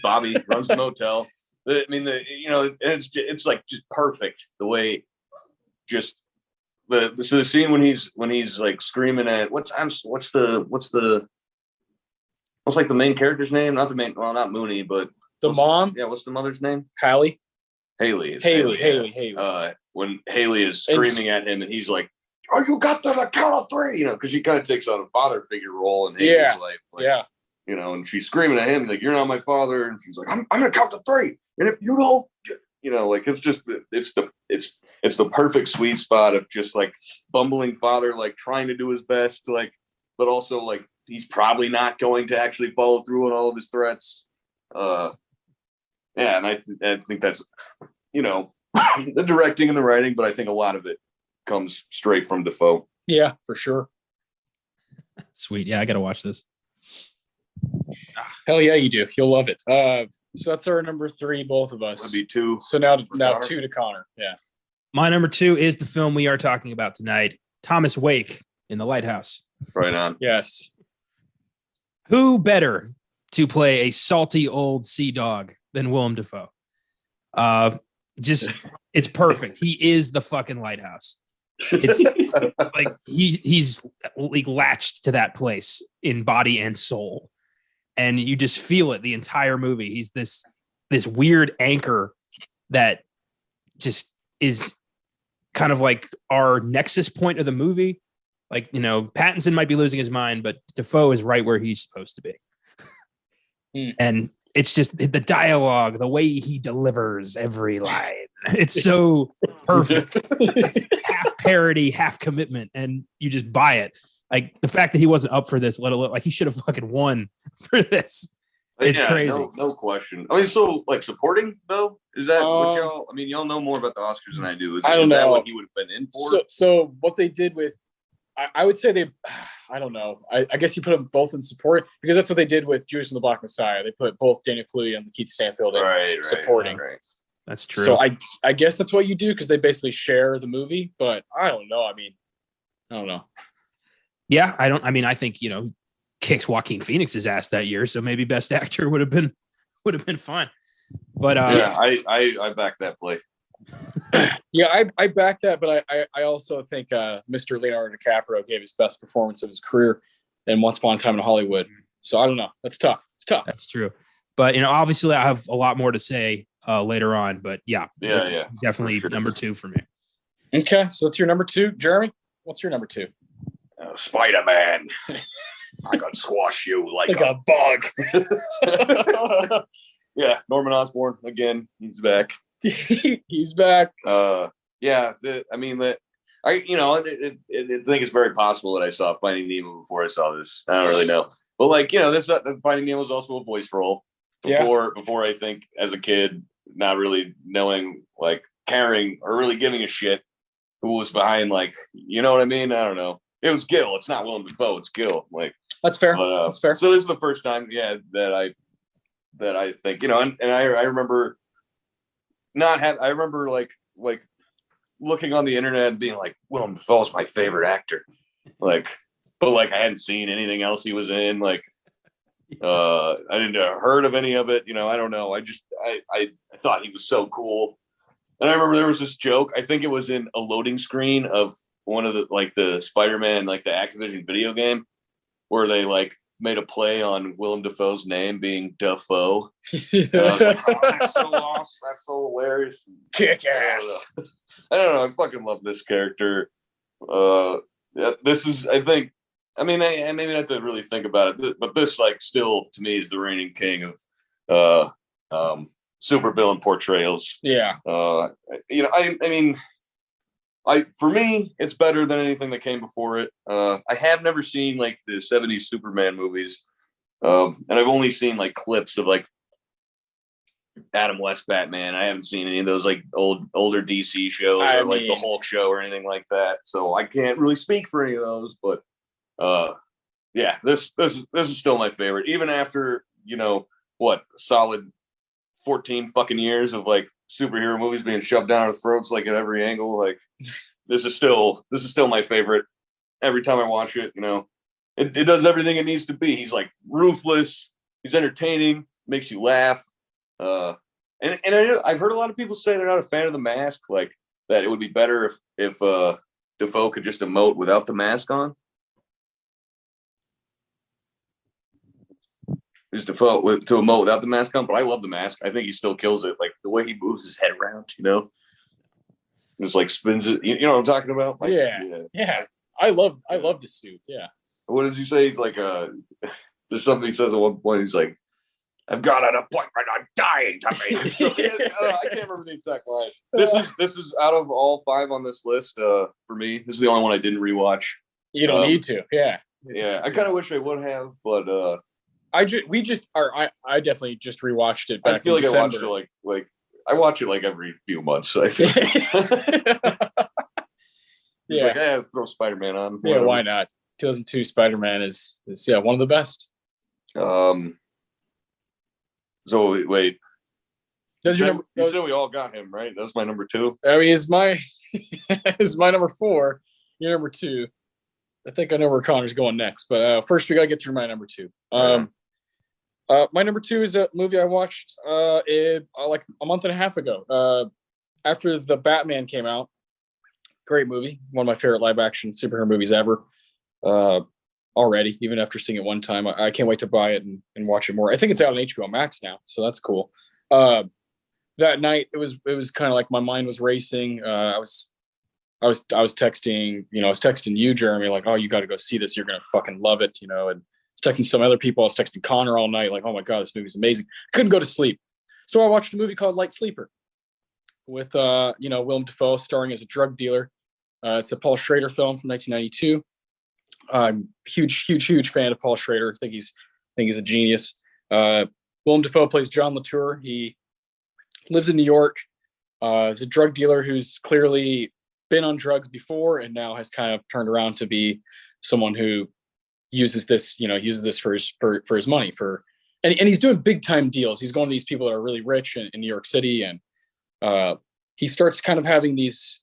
Bobby runs the motel. I mean, it's like just perfect the way, just the scene when he's like screaming at what's like the main character's name? Not Mooney, but the mom. Yeah, what's the mother's name? Haley. Haley. When Haley is screaming at him and he's like, "Oh, you got to the count of three," because she kind of takes on a father figure role in Haley's life. Like, yeah. And she's screaming at him like, "You're not my father," and she's like, "I'm gonna count to three, and if you don't," like it's just it's the perfect sweet spot of just like bumbling father, like trying to do his best, like, but also like he's probably not going to actually follow through on all of his threats. Yeah, and I think that's the directing and the writing, but I think a lot of it comes straight from Defoe. Yeah, for sure. Sweet. Yeah, I gotta watch this. Hell yeah, you do. You'll love it. So that's our number 3, both of us. That'd be 2. So now Connor. 2 to Connor. Yeah. My number 2 is the film we are talking about tonight, Thomas Wake in The Lighthouse. Right on. Yes. Who better to play a salty old sea dog than Willem Dafoe? It's perfect. He is the fucking lighthouse. It's like he's like latched to that place in body and soul, and you just feel it the entire movie. He's this weird anchor that just is kind of like our nexus point of the movie. Like, Pattinson might be losing his mind, but Defoe is right where he's supposed to be. And it's just the dialogue, the way he delivers every line. It's so perfect. It's half parody, half commitment, and you just buy it. Like the fact that he wasn't up for this, let alone like he should have fucking won for this. It's crazy. No question. I mean, so like supporting though, is that what y'all? I mean, y'all know more about the Oscars than I do. Is that what he would have been in for? So what they did with, I would say they, I don't know. I guess you put them both in support because that's what they did with Judas and the Black Messiah. They put both Daniel Kaluuya and Keith Stanfield in supporting. Right. That's true. So I guess that's what you do because they basically share the movie. But I don't know. I mean, I don't know. Yeah, I think kicks Joaquin Phoenix's ass that year, so maybe Best Actor would have been fun. But I back that play. Yeah, I back that, but I also think Mr. Leonardo DiCaprio gave his best performance of his career in Once Upon a Time in Hollywood. So I don't know. That's tough. It's tough. That's true. But obviously I have a lot more to say later on. But yeah, definitely sure. Number 2 for me. Okay, so that's your number 2, Jeremy. What's your number 2? Spider-Man. I can squash you like a bug. Yeah, Norman Osborn again. He's back. He's back. I think it's very possible that I saw Finding Nemo before I saw this. I don't really know, but this Finding Nemo was also a voice role before I think as a kid, not really knowing, like, caring or really giving a shit who was behind, like, you know what I mean? I don't know. It was Gil. It's not Willem Dafoe. It's Gil. Like, that's fair. That's fair. So this is the first time, that I think, and I remember I remember like looking on the internet and being like, Willem Dafoe's my favorite actor. Like, but like I hadn't seen anything else he was in. Like, I didn't heard of any of it. I don't know. I thought he was so cool. And I remember there was this joke. I think it was in a loading screen of one of the Spider-Man, like the Activision video game, where they like made a play on Willem Dafoe's name being Defoe. And I was like, oh, that's so awesome. That's so hilarious. Kick ass. I don't know. I fucking love this character. This is, I think, I mean, I maybe not to really think about it, but this, like, still to me is the reigning king of supervillain portrayals. Yeah. For me, it's better than anything that came before it. I have never seen like the 70s Superman movies. And I've only seen like clips of like Adam West Batman. I haven't seen any of those like older DC shows like the Hulk show or anything like that. So I can't really speak for any of those, but this is still my favorite. Even after, solid 14 fucking years of like superhero movies being shoved down our throats like at every angle. Like, this is still my favorite. Every time I watch it, it does everything it needs to be. He's like ruthless, he's entertaining, makes you laugh. And I've heard a lot of people say they're not a fan of the mask, like that it would be better if Defoe could just emote without the mask on. Is Defoe to emote without the mask on, but I love the mask. I think he still kills it. Like the way he moves his head around, just like spins it. You know what I'm talking about? Like, yeah. I love the suit. Yeah. What does he say? He's like, there's something he says at one point. He's like, I've got an appointment. I'm dying to make. So, I can't remember the exact line. This is out of all 5 on this list. For me, this is the only one I didn't rewatch. You don't need to. Yeah. I kind of wish I would have, but I definitely just rewatched it back. I feel like December. I watched it like I watch it like every few months. So I feel He's like, throw Spider-Man on. Whatever. Yeah, why not? 2002 Spider-Man is one of the best. So wait. You said we all got him, right? That's my number 2. I mean, is my number 4. Your number 2. I think I know where Connor's going next, but first we gotta get through my number 2. My number 2 is a movie I watched like a month and a half ago. After the Batman came out. Great movie, one of my favorite live action superhero movies ever. Already, even after seeing it one time, I can't wait to buy it and watch it more. I think it's out on HBO Max now, so that's cool. That night it was kind of like my mind was racing. I was texting, I was texting you, Jeremy, like, oh, you got to go see this. You're going to fucking love it, and I was texting some other people. I was texting Connor all night, like, oh my God, this movie's amazing. Couldn't go to sleep. So I watched a movie called Light Sleeper with, Willem Dafoe starring as a drug dealer. It's a Paul Schrader film from 1992. I'm huge fan of Paul Schrader. I think he's a genius. Willem Dafoe plays John Latour. He lives in New York. Is a drug dealer who's clearly been on drugs before and now has kind of turned around to be someone who uses this for his money, and he's doing big time deals. He's going to these people that are really rich in New York City, and he starts kind of having these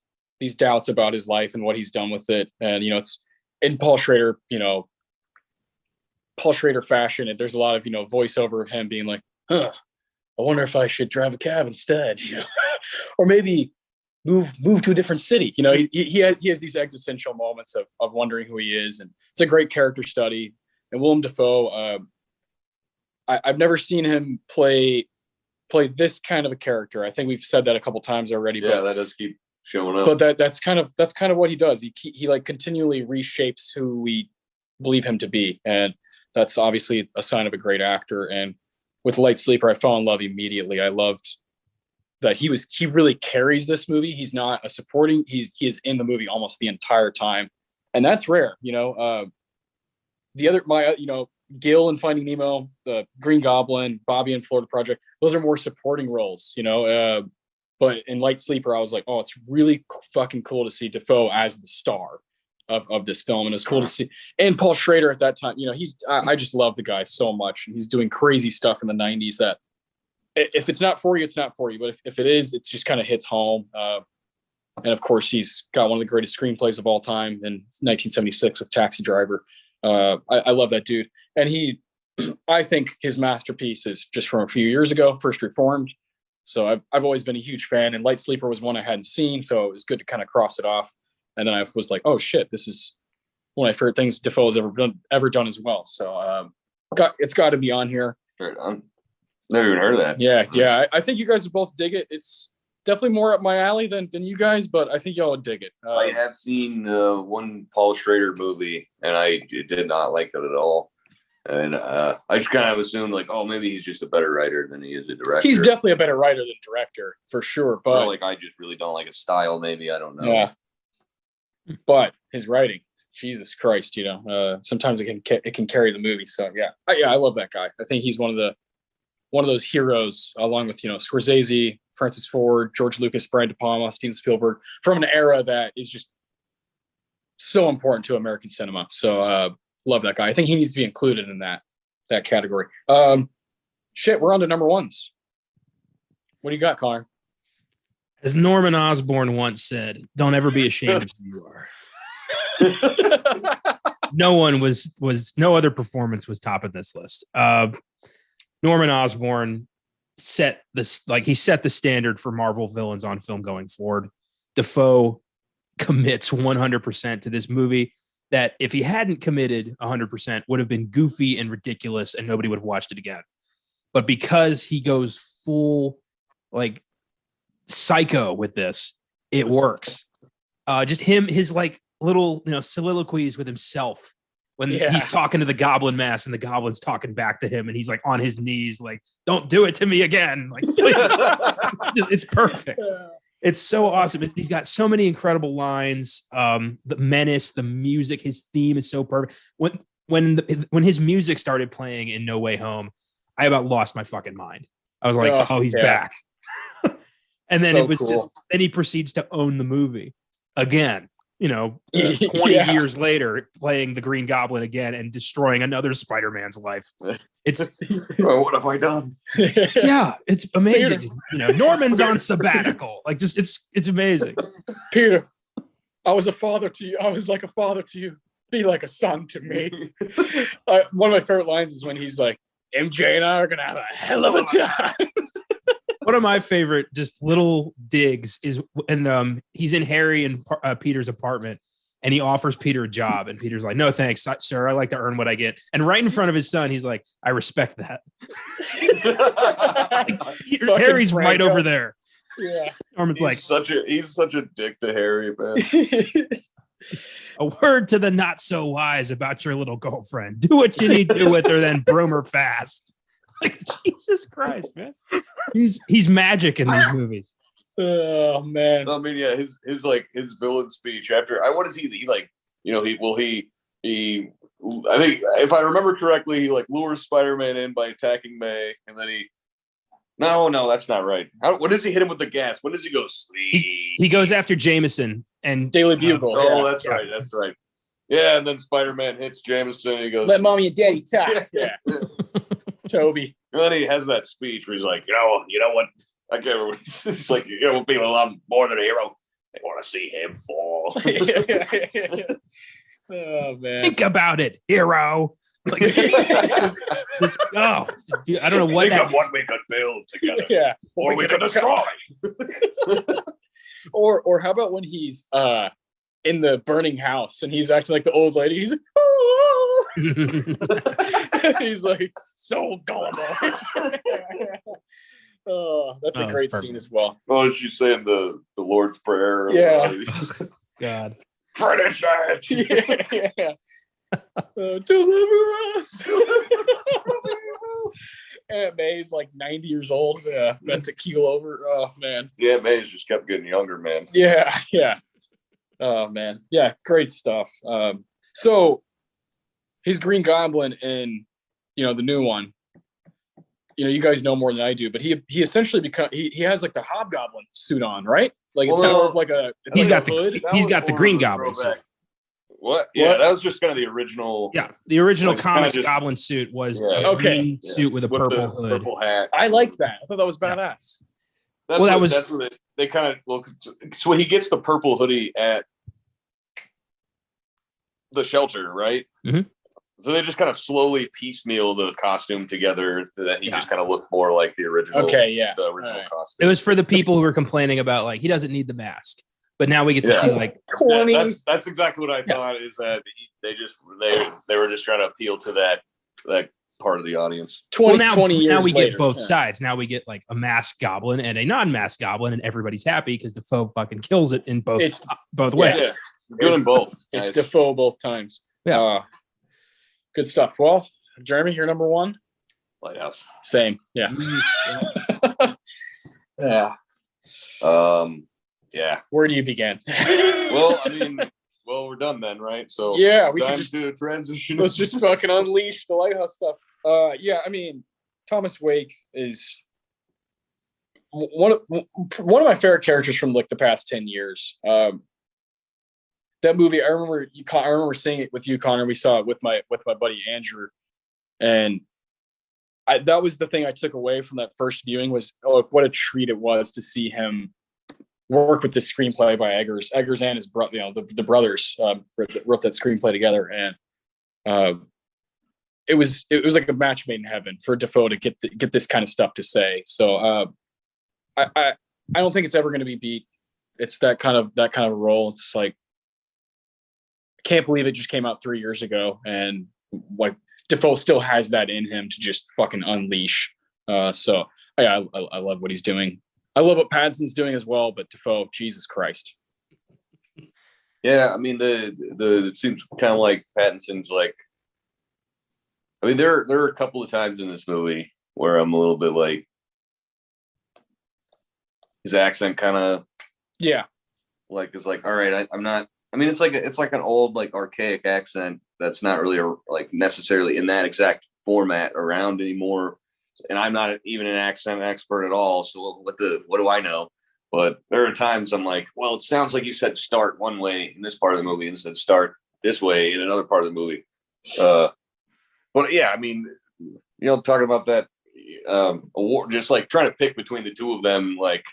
doubts about his life and what he's done with it. And it's in Paul Schrader fashion. And there's a lot of voiceover of him being like, I wonder if I should drive a cab instead, or maybe move to a different city. He has these existential moments of wondering who he is, and it's a great character study. And Willem Dafoe, I've never seen him play this kind of a character. I think we've said that a couple times already. Yeah, that does keep showing up. But that's kind of what he does. He like continually reshapes who we believe him to be, and that's obviously a sign of a great actor. And with Light Sleeper, I fell in love immediately. I loved that he really carries this movie. He's not a supporting. He is in the movie almost the entire time, and that's rare. The other Gil in Finding Nemo, the Green Goblin, Bobby in Florida Project, those are more supporting roles. But in Light Sleeper, I was like, oh, it's really fucking cool to see Defoe as the star of this film, and it's cool to see. And Paul Schrader at that time, I just love the guy so much, and he's doing crazy stuff in the '90s that if it's not for you, it's not for you. But if it is, it's just kind of hits home. And of course, he's got one of the greatest screenplays of all time in 1976 with Taxi Driver. I love that dude, and I think his masterpiece is just from a few years ago, First Reformed. So I've always been a huge fan, and Light Sleeper was one I hadn't seen, so it was good to kind of cross it off. And then I was like, oh shit, this is one of my favorite things Defoe has ever done as well. So it's got to be on here. Right on. Never even heard of that. Yeah. I think you guys would both dig it. It's definitely more up my alley than you guys, but I think y'all would dig it. I have seen one Paul Schrader movie, and I did not like it at all. And I just kind of assumed like, oh, maybe he's just a better writer than he is a director. He's definitely a better writer than director for sure. But or like, I just really don't like his style. Maybe, I don't know. Yeah. But his writing, Jesus Christ, sometimes it can carry the movie. So yeah, I love that guy. I think he's one of those heroes, along with Scorsese, Francis Ford, George Lucas, Brian De Palma, Steven Spielberg, from an era that is just so important to American cinema. So love that guy. I think he needs to be included in that category. We're on to number ones. What do you got, Connor? As Norman Osborne once said, don't ever be ashamed of who you are. No other performance was top of this list. Norman Osborne set the standard for Marvel villains on film going forward. Defoe commits 100% to this movie that if he hadn't committed 100% would have been goofy and ridiculous and nobody would have watched it again. But because he goes full like psycho with this, it works. Just his like little soliloquies with himself when he's talking to the Goblin mask and the Goblin's talking back to him and he's like on his knees like, don't do it to me again. Like it's perfect. It's so awesome. He's got so many incredible lines. The menace, the music, his theme is so perfect. When his music started playing in No Way Home, I about lost my fucking mind. I was like, oh, he's back. And then it was cool. Then he proceeds to own the movie again, 20 years later, playing the Green Goblin again and destroying another Spider-Man's life. It's what have I done? Yeah, it's amazing. Norman's on sabbatical. Like, just it's amazing. Peter, I was a father to you. I was like a father to you. Be like a son to me. One of my favorite lines is when he's like, MJ and I are gonna have a hell of a time. One of my favorite just little digs is when he's in Harry and Peter's apartment and he offers Peter a job and Peter's like, no, thanks, sir. I like to earn what I get. And right in front of his son, he's like, I respect that. Harry's right over there. Yeah. Norman's he's such a dick to Harry, man. A word to the not so wise about your little girlfriend. Do what you need to do with her, then broom her fast. Like, Jesus Christ, man. He's magic in these movies. Oh man. I mean, yeah, his villain speech after what is he like, he I think if I remember correctly, he like lures Spider-Man in by attacking May, and then no, that's not right. What does he hit him with the gas? When does he go sleep? He goes after Jameson and Daily Bugle. That's right. That's right. Yeah, and then Spider-Man hits Jameson and he goes, "Let mommy and daddy talk." Yeah. Toby. And then he has that speech where he's like, you know what? I can't remember. He's like, people love more than a hero. They want to see him fall. Oh man. Think about it, hero. Like, I don't know what Think of what we could build together. Yeah. Or we could destroy. Or how about when he's in the burning house and he's acting like the old lady? He's like, oh. He's like so gullible. Oh, that's a great scene as well. Oh, she's saying the Lord's Prayer. Yeah. God. Finish it. Yeah. Deliver us. Aunt May's like 90 years old. Yeah, meant to keel over. Oh man. Yeah, May's just kept getting younger, man. Yeah. Oh man. Yeah, great stuff. So his Green Goblin in the new one. You guys know more than I do, but he essentially he has like the Hobgoblin suit on, right? Like it's more of like a. He's like got the Green Goblin suit. What? Yeah, that was just kind of the original. Yeah, the original comics Goblin suit was a green suit with a purple hood. Purple hat. I like that. I thought that was badass. That's what they kind of look. So he gets the purple hoodie at the shelter, right? Mm-hmm. So they just kind of slowly piecemeal the costume together so that he just kind of looked more like the original. Okay, yeah. The original costume. It was for the people who were complaining about like he doesn't need the mask, but now we get to see like 20. That's exactly what I thought. Is that they were just trying to appeal to that part of the audience. 20 years now we later. get both sides. Now we get like a masked goblin and a non-masked goblin, and everybody's happy because Defoe fucking kills it in both ways. Yeah. Good in both. It's Defoe both times. Yeah. Good stuff. Well, Jeremy, you're number one. Lighthouse. Same. Yeah. Yeah. Yeah. Where do you begin? Well, we're done then, right? So yeah, we can just do a transition. Let's just fucking unleash the Lighthouse stuff. Yeah, Thomas Wake is one of my favorite characters from like the past 10 years. That movie, I remember seeing it with you, Connor. We saw it with my buddy Andrew, and that was the thing I took away from that first viewing was what a treat it was to see him work with this screenplay by Eggers and his brother, the brothers wrote that screenplay together, and it was like a match made in heaven for Defoe to get this kind of stuff to say. So I don't think it's ever going to be beat. It's that kind of role. It's like, can't believe it just came out 3 years ago, and like Defoe still has that in him to just fucking unleash. So I love what he's doing. I love what Pattinson's doing as well, but Defoe, Jesus Christ. Yeah, it seems kind of like Pattinson's like. There are a couple of times in this movie where I'm a little bit like his accent kind of like is like, all right, I'm not. It's like an old like archaic accent that's not really like necessarily in that exact format around anymore. And I'm not even an accent expert at all. So what do I know? But there are times I'm like, well, it sounds like you said start one way in this part of the movie and said start this way in another part of the movie. But yeah, talking about that award, just like trying to pick between the two of them, like,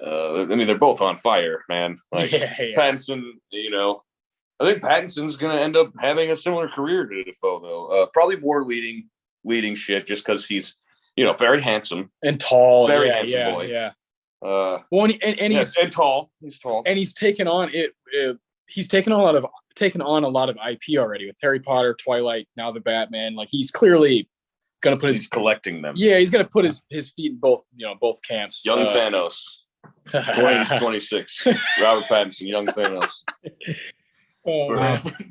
they're both on fire, man. Like Pattinson, I think Pattinson's going to end up having a similar career to Defoe, though. Probably more leading shit, just because he's, very handsome and tall, very handsome boy. Yeah. Well, and he's tall. He's tall, and he's taken on it. He's taken on a lot of IP already with Harry Potter, Twilight, now the Batman. Like he's clearly going to put he's collecting them. Yeah, he's going to put his feet in both camps. Young Thanos. 2026. Robert Pattinson, young Thanos.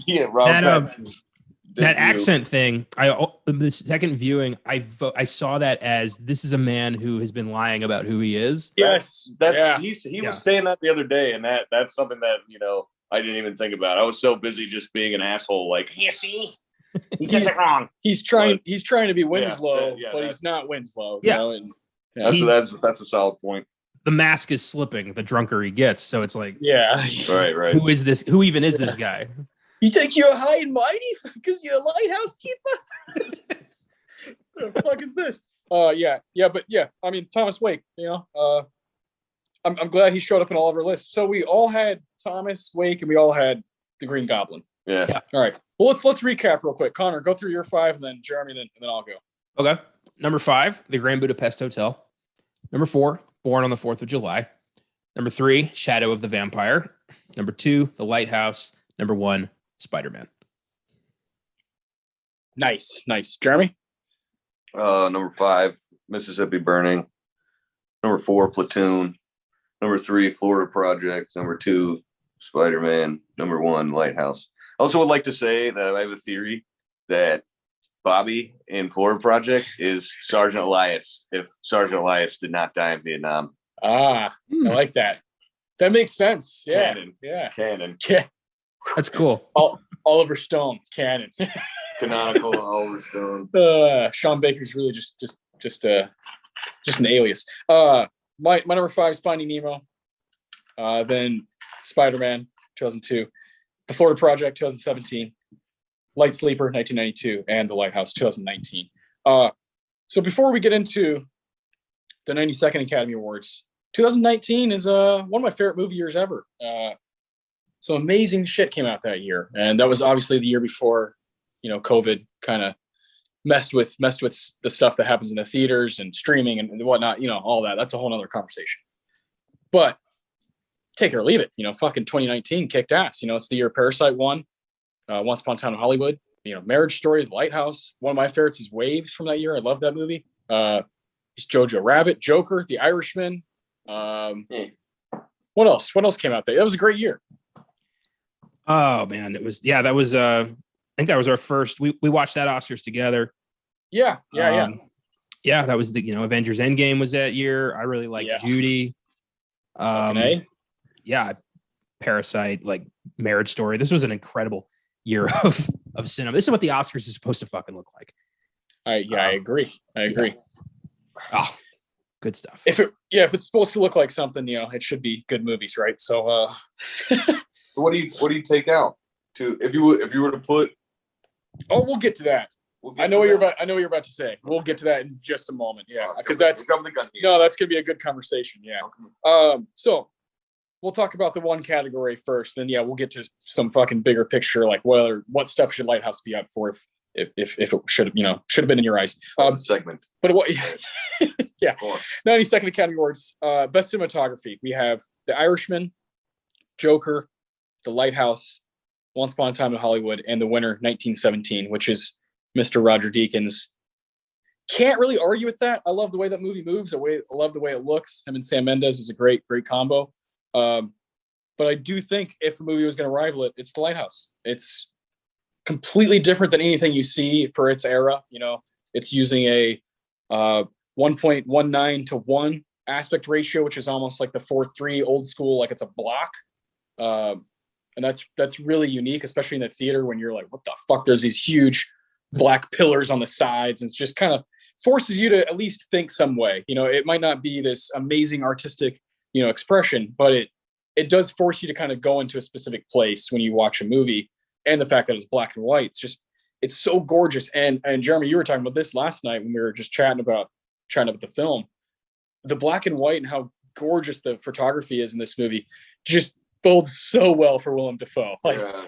Yeah, Robert Pattinson. That accent thing, the second viewing, I saw that as this is a man who has been lying about who he is. Yes, he was saying that the other day, and that's something that I didn't even think about it. I was so busy just being an asshole. Like, yeah, see, he says it wrong. He's trying to be Winslow, but he's not Winslow. Yeah. You know? And that's a solid point. The mask is slipping the drunker he gets. So it's like, right. Who is this? Who even is this guy? You think you're high and mighty because you're a lighthouse keeper? The fuck is this? I mean, Thomas Wake, I'm glad he showed up in all of our lists. So we all had Thomas Wake and we all had the Green Goblin. Yeah. All right. Well, let's recap real quick. Connor, go through your 5, and then Jeremy, and then I'll go. Okay. Number 5, The Grand Budapest Hotel. Number 4, Born on the 4th of July. Number 3, Shadow of the Vampire. Number 2, The Lighthouse. Number 1, Spider-Man. Nice. Jeremy? Number 5, Mississippi Burning. Number 4, Platoon. Number 3, Florida Project. Number 2, Spider-Man. Number 1, Lighthouse. I also would like to say that I have a theory that Bobby in Florida Project is Sergeant Elias if Sergeant Elias did not die in Vietnam. I like that. That makes sense. Yeah. Canon. Yeah. That's cool. Oliver Stone, canon. Canonical Oliver Stone. Sean Baker's really just an alias. My number 5 is Finding Nemo. Then Spider-Man, 2002. The Florida Project, 2017. Light Sleeper, 1992, and The Lighthouse, 2019. So before we get into the 92nd Academy Awards, 2019 is one of my favorite movie years ever. Some amazing shit came out that year, and that was obviously the year before, COVID kind of messed with the stuff that happens in the theaters and streaming and whatnot. All that. That's a whole other conversation. But take it or leave it. Fucking 2019 kicked ass. It's the year Parasite won. Once Upon a Time in Hollywood, Marriage Story, Lighthouse. One of my favorites is Waves from that year. I love that movie. It's Jojo Rabbit, Joker, The Irishman. What else? What else came out there? That was a great year. Oh man, it was. Yeah, that was. I think that was our first. We watched that Oscars together. Yeah. Yeah, that was the Avengers Endgame was that year. I really liked Judy. Yeah, Parasite, like Marriage Story. This was an incredible year of cinema. This is what the Oscars is supposed to fucking look like. I agree. Yeah. Oh, good stuff. If it's supposed to look like something, it should be good movies, right? So, so what do you take out if you were to put? Oh, we'll get to that. I know what you're about to say. We'll get to that in just a moment. Yeah, because that's going to be a good conversation. Yeah. Okay. So we'll talk about the one category first, then we'll get to some fucking bigger picture, like what stuff should Lighthouse be up for if it should have been in your eyes. Segment. But what? Yeah. 92nd Academy Awards. Best cinematography. We have The Irishman, Joker, The Lighthouse, Once Upon a Time in Hollywood, and the winner 1917, which is Mr. Roger Deakins. Can't really argue with that. I love the way that movie moves. I love the way it looks. Him and Sam Mendes is a great combo. But I do think if a movie was going to rival it, it's The Lighthouse. It's completely different than anything you see for its era. It's using a 1.19 to 1 aspect ratio, which is almost like the 4:3 old school, like it's a block. And that's really unique, especially in the theater when you're like, what the fuck? There's these huge black pillars on the sides, and it's just kind of forces you to at least think some way. It might not be this amazing artistic, expression, but it does force you to kind of go into a specific place when you watch a movie. And the fact that it's black and white, it's so gorgeous. And Jeremy, you were talking about this last night when we were just chatting about the film, the black and white and how gorgeous the photography is in this movie just bodes so well for Willem Dafoe.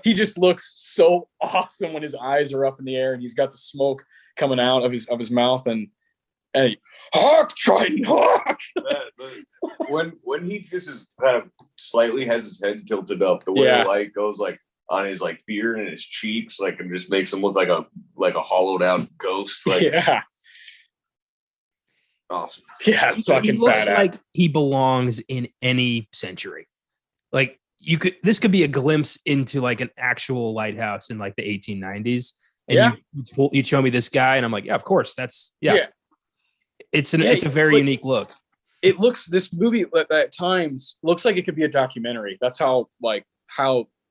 He just looks so awesome when his eyes are up in the air and he's got the smoke coming out of his mouth and Hawk, Triton, Hawk. when he just is kind of slightly has his head tilted up, the way the light goes like on his like beard and his cheeks, like, and just makes him look like a hollowed out ghost. Awesome. Yeah, it's fucking looks badass. Like he belongs in any century. Like this could be a glimpse into like an actual lighthouse in like the 1890s. And you show me this guy, and I'm like, yeah, of course, that's It's a very unique look. This movie at times looks like it could be a documentary. That's how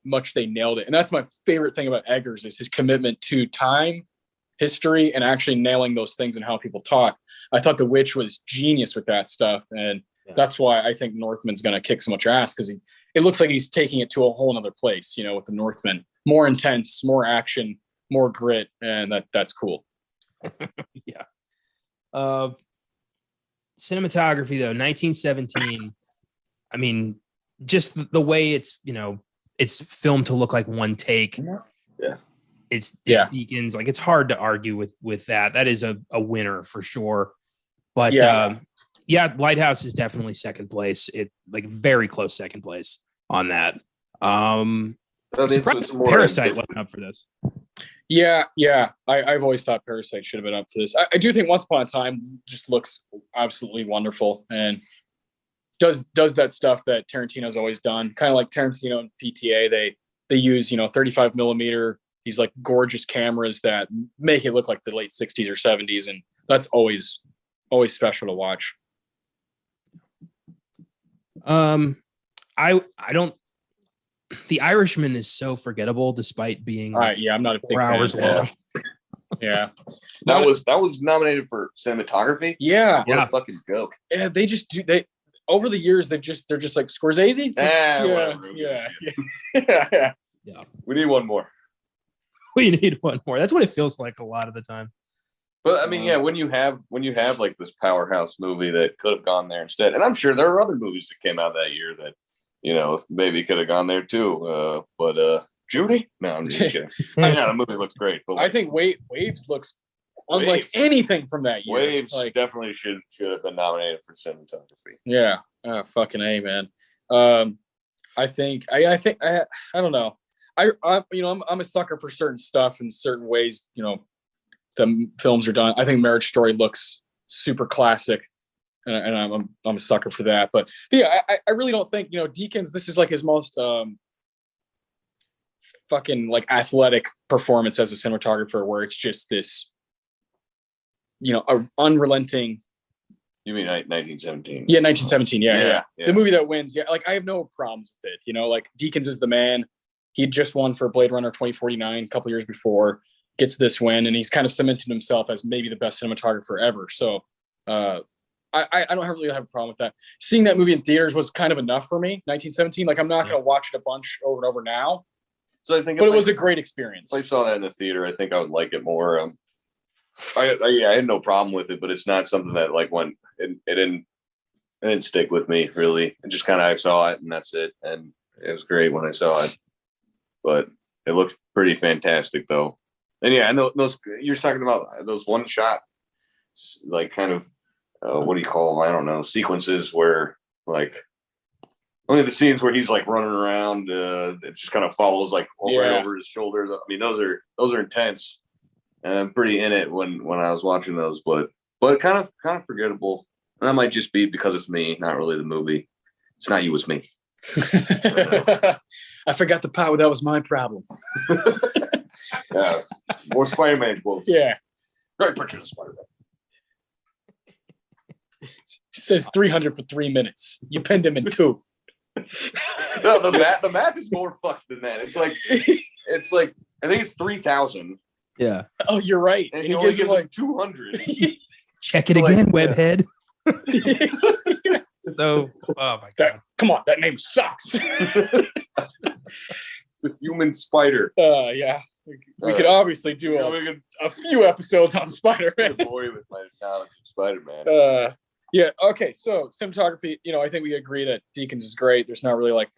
much they nailed it. And that's my favorite thing about Eggers is his commitment to time, history, and actually nailing those things and how people talk. I thought The Witch was genius with that stuff. And that's why I think Northman's going to kick so much ass, because it looks like he's taking it to a whole nother place, you know, with the Northman. More intense, more action, more grit, and that's cool. Yeah. Cinematography, though, 1917. I mean, just the way it's, you know, it's filmed to look like one take. Yeah. It's Deakins. Like, it's hard to argue with that. That is a winner for sure. But Lighthouse is definitely second place. It like very close second place on that. Parasite wasn't up for this. Yeah. I've always thought Parasite should have been up for this. I do think Once Upon a Time just looks absolutely wonderful and does that stuff that Tarantino's always done. Kind of like Tarantino and PTA. They use, you know, 35 millimeter, these like gorgeous cameras that make it look like the late 60s or 70s, and that's always special to watch. I don't. The Irishman is so forgettable, despite being I'm not a big 4 hours fan. long. Yeah, that was nominated for cinematography. Yeah, what a fucking joke. Yeah, they just do. They over the years they're just like Scorsese. Yeah. We need one more. We need one more. That's what it feels like a lot of the time. But I mean, when you have like this powerhouse movie that could have gone there instead, and I'm sure there are other movies that came out that year that, you know, maybe could have gone there too. But Judy? No, I'm just kidding. The movie looks great. But I think Waves looks unlike anything from that year. Waves definitely should have been nominated for cinematography. Yeah, fucking A, man. I think I don't know. I'm a sucker for certain stuff in certain ways. You know, the films are done. I think Marriage Story looks super classic, and I'm a sucker for that. But yeah, I really don't think, you know, Deakins, this is like his most fucking like athletic performance as a cinematographer, where it's just this, you know, a unrelenting. You mean 1917? Yeah, 1917. Yeah. The movie that wins. Yeah, like I have no problems with it. You know, like Deakins is the man. He just won for Blade Runner 2049 a couple years before, gets this win, and he's kind of cemented himself as maybe the best cinematographer ever. So I don't really have a problem with that. Seeing that movie in theaters was kind of enough for me. 1917. Like, I'm not going to watch it a bunch over and over now. So I think, but it was a great experience. If I saw that in the theater, I think I would like it more. I had no problem with it, but it's not something that like when it didn't stick with me really. It just kind of, I saw it and that's it, and it was great when I saw it. But it looked pretty fantastic though. And yeah, and those you're talking about those one shot, like kind of what do you call them? I don't know, sequences where like only the scenes where he's like running around, it just kind of follows like right over his shoulders. I mean, those are intense, and I'm pretty in it when I was watching those, but kind of forgettable. And that might just be because it's me, not really the movie. It's not you, it's me. I forgot the power. That was my problem. Yeah, more Spider-Man quotes. Yeah, great pictures of Spider-Man. It says 300 for 3 minutes. You pinned him in 2. No, the math is more fucked than that. It's like I think it's 3,000. Yeah. Oh, you're right. And he only gives like 200. Check it again, webhead. So, oh my god! Come on, that name sucks. The human spider. Yeah. We could obviously do a few episodes on Spider-Man. Boy with my knowledge of Spider-Man. Yeah. Okay. So cinematography, you know, I think we agree that Deakins is great. There's not really like,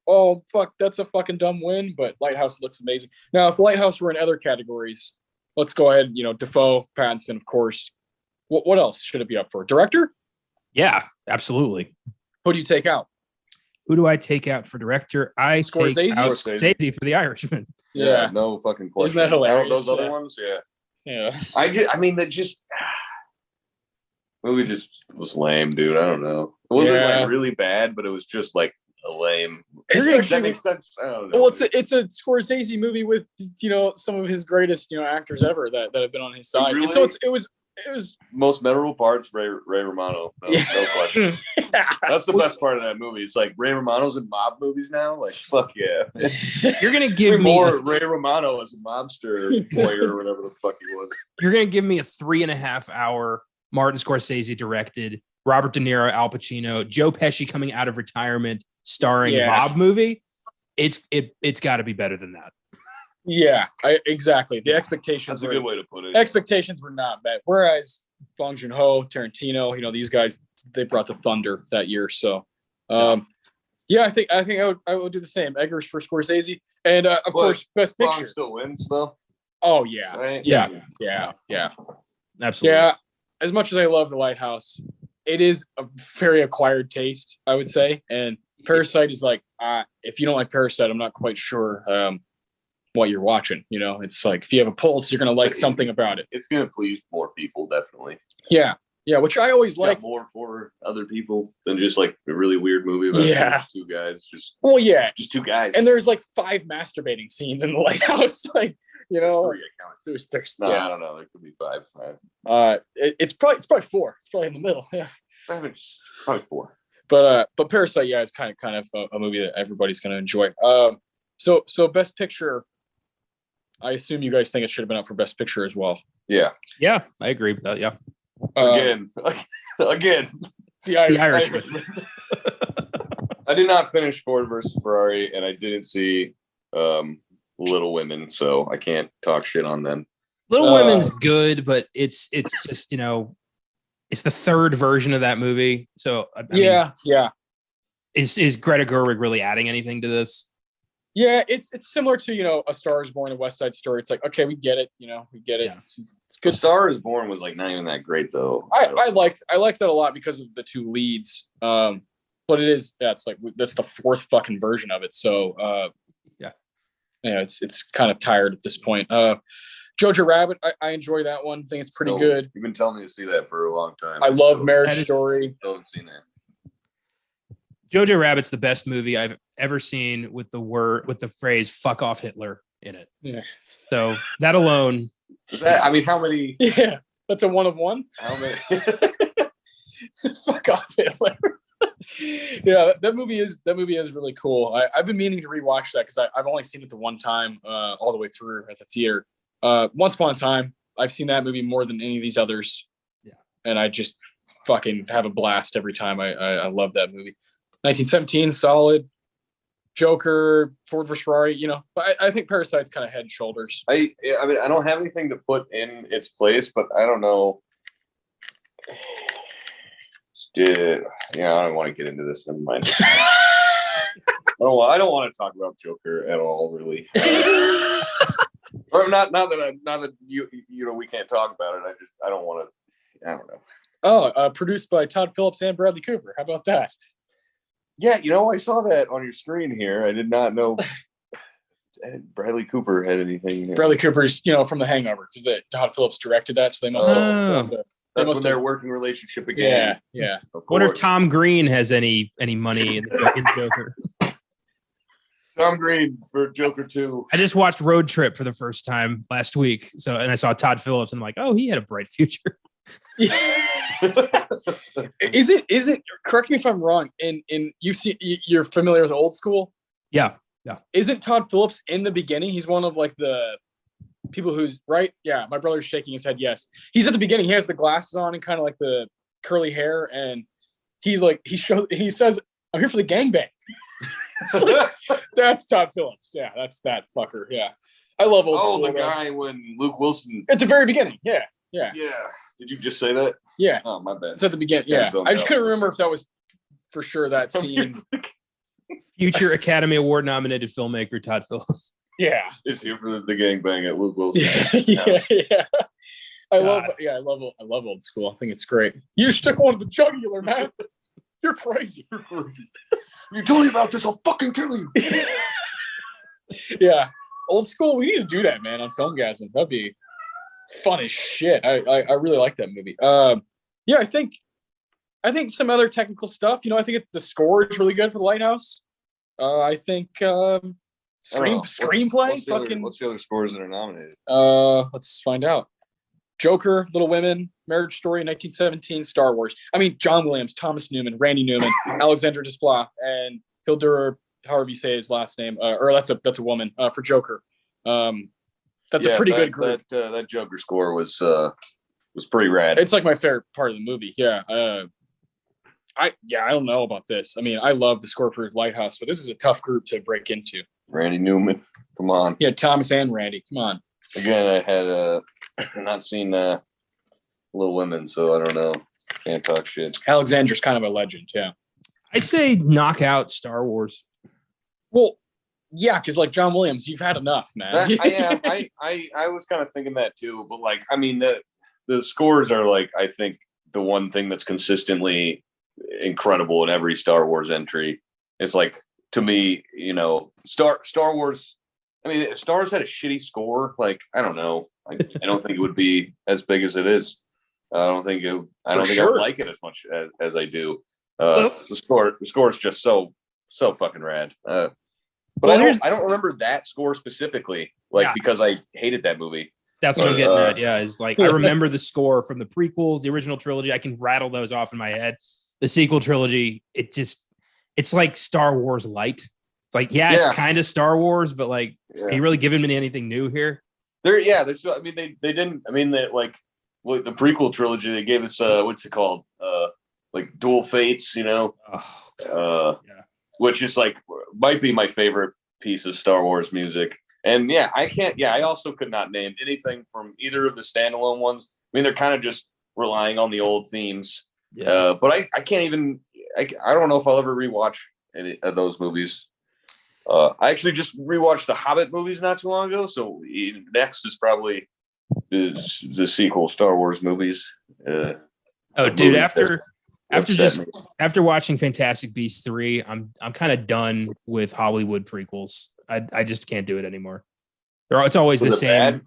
oh fuck, that's a fucking dumb win. But Lighthouse looks amazing. Now, if Lighthouse were in other categories, let's go ahead. You know, Defoe, Pattinson, of course. What else should it be up for? Director? Yeah, absolutely. Who do you take out? Who do I take out for director? I take out Scorsese for The Irishman. Yeah, no fucking question. Isn't that hilarious? Those other ones, yeah. I mean, that just movie just was lame, dude. I don't know. It wasn't like really bad, but it was just like a lame. That makes sense. I don't know. Well, it's a Scorsese movie with, you know, some of his greatest, you know, actors ever that have been on his side. Really? And so it was it was most memorable parts. Ray Romano, no question. That's the best part of that movie. It's like Ray Romano's in mob movies now. Like fuck yeah. You're gonna give me more Ray Romano as a mobster lawyer or whatever the fuck he was. You're gonna give me a 3.5 hour Martin Scorsese directed, Robert De Niro, Al Pacino, Joe Pesci coming out of retirement, starring mob movie. It's got to be better than that. Yeah, exactly. The expectations. That's a good way to put it. Expectations were not bad. Whereas Bong Joon-ho, Tarantino, these guys, they brought the thunder that year. So, I think I would do the same. Eggers for Scorsese, and of course, Best Picture. Bong still wins though. Oh yeah, right? Yeah, absolutely. Yeah, as much as I love The Lighthouse, it is a very acquired taste, I would say. And Parasite is like, if you don't like Parasite, I'm not quite sure what you're watching. It's like if you have a pulse, you're gonna like something about it. It's gonna please more people, definitely. Yeah, which I always like more for other people than just like a really weird movie about two guys. Just two guys. And there's like 5 masturbating scenes in The Lighthouse. Like there's no, I don't know. There could be 5. It's probably 4. It's probably in the middle. Yeah, probably 4. But Parasite, it's kind of a movie that everybody's gonna enjoy. So Best Picture. I assume you guys think it should have been up for Best Picture as well. Yeah, I agree with that. Yeah. Again, the Irishman. I did not finish Ford versus Ferrari, and I didn't see Little Women, so I can't talk shit on them. Little Women's good, but it's just it's the third version of that movie. So I mean, is Greta Gerwig really adding anything to this? Yeah, it's similar to A Star Is Born and West Side Story. It's like, okay, we get it. We get it. Yeah. It's good. A Star Is Born was like not even that great though. I liked that a lot because of the 2 leads. But it is it's like that's the 4th fucking version of it. So it's kind of tired at this point. Jojo Rabbit, I enjoy that one. I think it's pretty good. You've been telling me to see that for a long time. I love Marriage Story. I haven't seen that. Jojo Rabbit's the best movie I've ever seen with the phrase "fuck off Hitler" in it. Yeah. So that alone. How many? Yeah, that's a 1 of 1. How many? Fuck off Hitler. Yeah, that movie is really cool. I've been meaning to rewatch that because I've only seen it the one time all the way through as a theater. Once Upon a Time, I've seen that movie more than any of these others. Yeah, and I just fucking have a blast every time. I love that movie. 1917, solid. Joker, Ford vs. Ferrari, but I think Parasite's kind of head and shoulders. I don't have anything to put in its place, but I don't know. I don't want to get into this. Never mind. I don't want to talk about Joker at all, really. Or not that you we can't talk about it. I don't want to. I don't know. Oh, produced by Todd Phillips and Bradley Cooper. How about that? Yeah, I saw that on your screen here. I did not know Bradley Cooper had anything. Bradley Cooper's, from The Hangover, because Todd Phillips directed that, so they must have. That's when their working relationship began. Yeah. I wonder if Tom Green has any money in Joker. Tom Green for Joker 2. I just watched Road Trip for the first time last week, and I saw Todd Phillips, and I'm like, oh, he had a bright future. Is it correct me if I'm wrong, you're familiar with Old School? Yeah. Isn't Todd Phillips in the beginning? He's one of like the people who's right. Yeah, my brother's shaking his head. Yes, he's at the beginning. He has the glasses on and kind of like the curly hair, and he's like he says, I'm here for the gangbang. Like, that's Todd Phillips. Yeah, that's that fucker. Yeah, I love Old School. Oh, the guy when Luke Wilson at the very beginning. Yeah. Did you just say that? Yeah. Oh, my bad. It's at the beginning. Yeah. I just couldn't remember if that was for sure that scene. Future Academy Award nominated filmmaker Todd Phillips. Yeah. Is here for the gangbang at Luke Wilson. Yeah. I love Old School. I think it's great. You stick one to the jugular, man. You're crazy. You tell me about this, I'll fucking kill you. Yeah. Old School, we need to do that, man, on Filmgazm. That'd be fun as shit. I really like that movie. I think some other technical stuff. I think the score is really good for The Lighthouse. I think screenplay. What's the other scores that are nominated? Let's find out. Joker, Little Women, Marriage Story, 1917, Star Wars. I mean, John Williams, Thomas Newman, Randy Newman, Alexandra Desplat, and Hildur, however you say his last name, or that's a woman for Joker. That's a pretty good group. That Joker score was pretty rad. It's like my favorite part of the movie. Yeah. I don't know about this. I mean, I love the score for Lighthouse, but this is a tough group to break into. Randy Newman, come on. Yeah, Thomas and Randy, come on. Again, I had not seen Little Women, so I don't know. Can't talk shit. Alexander's kind of a legend, yeah. I say knock out Star Wars. Well, yeah, because like John Williams, you've had enough, man. I was kind of thinking that too, but like, I mean, the scores are like, I think the one thing that's consistently incredible in every Star Wars entry. It's like, to me, you know, Star Wars. I mean, if Star Wars had a shitty score, like, I don't know. I don't think it would be as big as it is. I don't think I would like it as much as I do. The score is just so fucking rad. But I don't remember that score specifically, because I hated that movie. That's what I'm getting at. Yeah, is like I remember the score from the prequels, the original trilogy. I can rattle those off in my head. The sequel trilogy, it's like Star Wars light. It's like, it's kind of Star Wars, but like, are you really giving me anything new here? I mean, they didn't. I mean, they like the prequel trilogy. They gave us what's it called? Like Dual Fates, you know. Which is like might be my favorite piece of Star Wars music. And I also could not name anything from either of the standalone ones. I mean, they're kind of just relying on the old themes. Yeah. But I can't even, I don't know if I'll ever rewatch any of those movies. I actually just rewatched the Hobbit movies not too long ago. So next is probably the sequel Star Wars movies. Dude, after watching Fantastic Beasts 3, I'm kind of done with Hollywood prequels. I just can't do it anymore. It's always the same. Bad?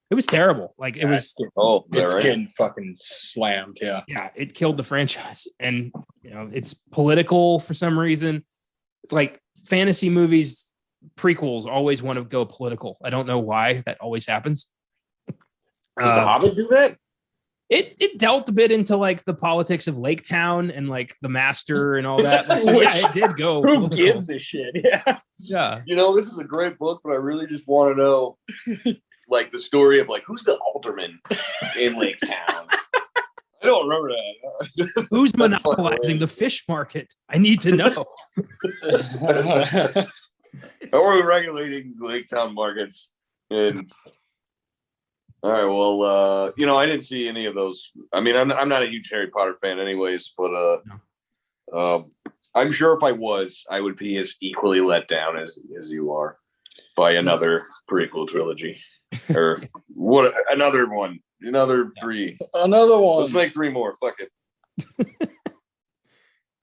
It was terrible. Like it was. It's getting fucking slammed. Yeah. Yeah. It killed the franchise, and you know it's political for some reason. It's like fantasy movies prequels always want to go political. I don't know why that always happens. Does The Hobbit do that? It dealt a bit into like the politics of Lake Town and like the Master and all that. Like, so it did go. Who gives a shit? Yeah. Yeah. You know, this is a great book, but I really just want to know like the story of like who's the alderman in Lake Town. I don't remember that. Who's monopolizing the fish market? I need to know. How are we regulating Lake Town markets? And all right, well, I didn't see any of those. I mean, I'm not a huge Harry Potter fan, anyways. But I'm sure if I was, I would be as equally let down as you are by another prequel trilogy, or what? Another one, another 3, another one. Let's make 3 more. Fuck it.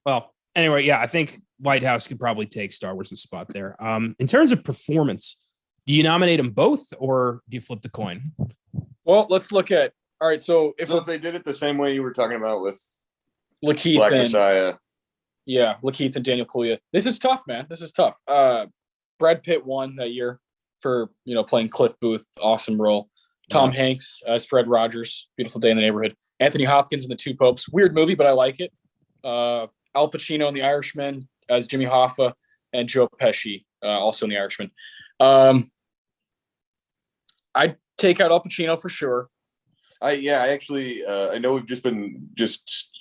Well, anyway, I think Lighthouse could probably take Star Wars' spot there. In terms of performance, do you nominate them both, or do you flip the coin? Well, let's look at. All right, so if they did it the same way you were talking about with Lakeith Black Messiah, Lakeith and Daniel Kaluuya. This is tough, man. This is tough. Brad Pitt won that year for playing Cliff Booth, awesome role. Tom Hanks as Fred Rogers, Beautiful Day in the Neighborhood. Anthony Hopkins in The Two Popes, weird movie, but I like it. Al Pacino in The Irishman as Jimmy Hoffa, and Joe Pesci also in The Irishman. I'd take out Al Pacino for sure. I actually I know we've just been just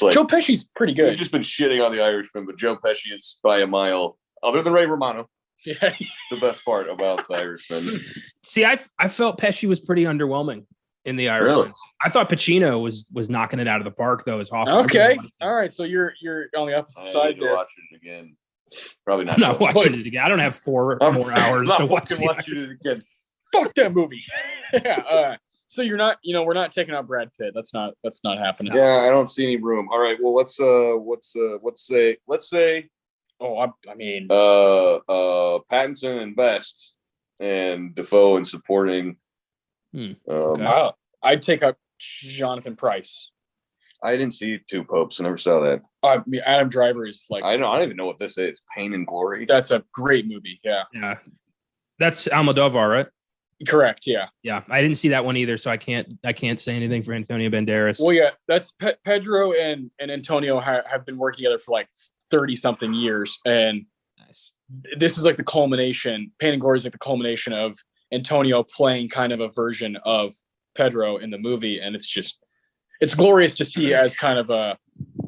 like Joe Pesci's pretty good. We've just been shitting on The Irishman, but Joe Pesci is by a mile, other than Ray Romano. Yeah, the best part about The Irishman. See, I felt Pesci was pretty underwhelming in The Irishman. Really? I thought Pacino was knocking it out of the park though. As Hoffman. Okay, all right. So you're on the opposite side there. Watch it again. Probably not. I'm not watching it again. I don't have 4 more hours to watch it again. Fuck that movie. Yeah. So you're not, we're not taking out Brad Pitt. That's not happening. Yeah, I don't see any room. All right. Well, let's say. Oh, I mean, Pattinson and Best, and Defoe in supporting. I'd take out Jonathan Pryce. I didn't see Two Popes. I never saw that. Adam Driver is like. I don't even know what this is. Pain and Glory. That's a great movie. Yeah. Yeah. That's Almodovar, right? Correct. Yeah. Yeah, I didn't see that one either, so I can't say anything for Antonio Banderas. Well, yeah, that's Pedro and Antonio have been working together for like 30 something years, and Nice. This is like the culmination. Pain and Glory is like the culmination of Antonio playing kind of a version of Pedro in the movie, and it's glorious to see as kind of a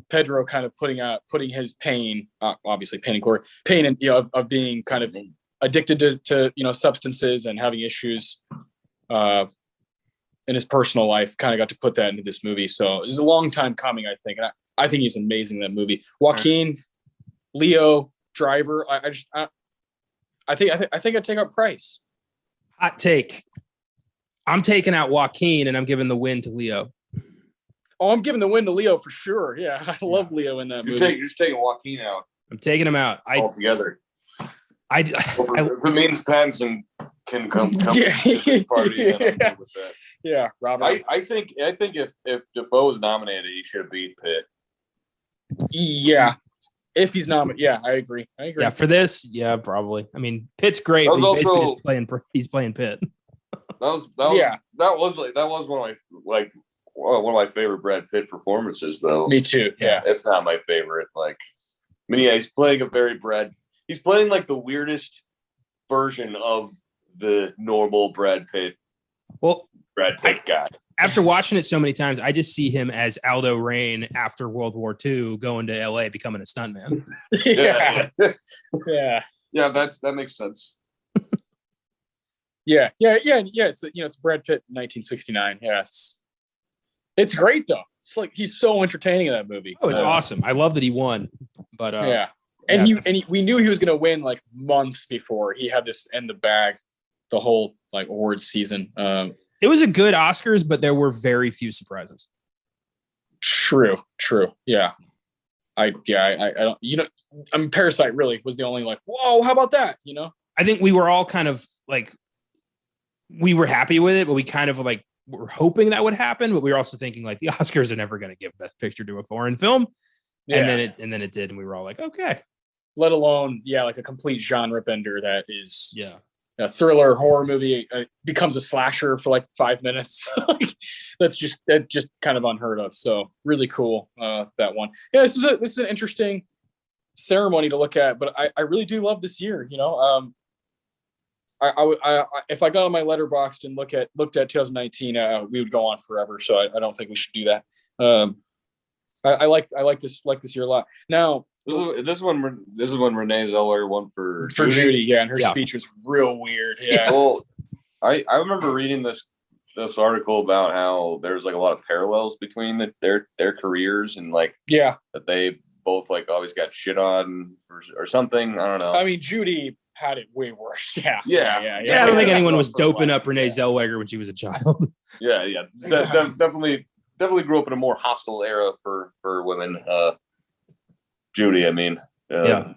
Pedro kind of putting his pain, obviously Pain and Glory, pain and of being kind of addicted to substances and having issues in his personal life, kind of got to put that into this movie. So this is a long time coming, I think. And I think he's amazing in that movie. Joaquin, Leo, Driver. I think I'd take out Price. Hot take. I'm taking out Joaquin and I'm giving the win to Leo. Oh, I'm giving the win to Leo for sure. Yeah, I love Leo in that movie. You're just taking Joaquin out. I'm taking him out. Altogether. If it means Pattinson can come to the party, then I'm good with that. Yeah, Robert. I think if Defoe was nominated, he should have beat Pitt. Yeah, if he's nominated, yeah, I agree. Yeah, for this, yeah, probably. I mean, Pitt's great. But he's basically just playing Pitt. That was one of my favorite Brad Pitt performances, though. Me too. Yeah, if not my favorite. He's playing he's playing like the weirdest version of the normal Brad Pitt. Well, Brad Pitt guy. After watching it so many times, I just see him as Aldo Rain after World War II going to LA becoming a stuntman. Yeah. Yeah, that makes sense. Yeah. It's Brad Pitt in 1969. Yeah, it's great though. It's like he's so entertaining in that movie. Oh, it's awesome. I love that he won. But we knew he was gonna win like months before. He had this in the bag the whole like awards season. It was a good Oscars, but there were very few surprises. True. Yeah. I don't, Parasite really was the only like, whoa, how about that? I think we were all kind of like, we were happy with it, but we kind of like were hoping that would happen. But we were also thinking like the Oscars are never going to give Best Picture to a foreign film. Yeah. And then it did. And we were all like, okay. Let alone, like a complete genre bender that is, a thriller horror movie becomes a slasher for like 5 minutes. That's just kind of unheard of. So really cool, that one. Yeah, this is an interesting ceremony to look at, but I really do love this year. I if I got on my Letterboxd and looked at 2019, we would go on forever. So I don't think we should do that. I like this year a lot. Now, This is when Renee Zellweger won for Judy, yeah, and her speech was real weird. Yeah. Well, I remember reading this article about how there's like a lot of parallels between their careers and that they both like always got shit on or something. I don't know. I mean, Judy had it way worse. Yeah. I don't think anyone was doping up Renee Zellweger when she was a child. Yeah. Definitely grew up in a more hostile era for women. Judy, I mean, that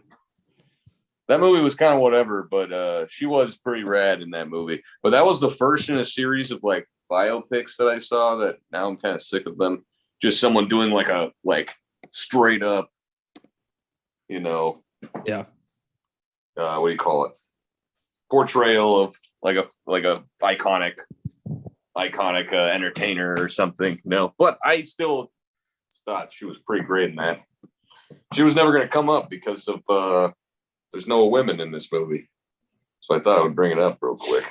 movie was kind of whatever, but she was pretty rad in that movie. But that was the first in a series of like biopics that I saw that now I'm kind of sick of them. Just someone doing like a straight up, what do you call it? Portrayal of like a iconic entertainer or something. No, but I still thought she was pretty great in that. She was never going to come up because of there's no women in this movie, so I thought I would bring it up real quick.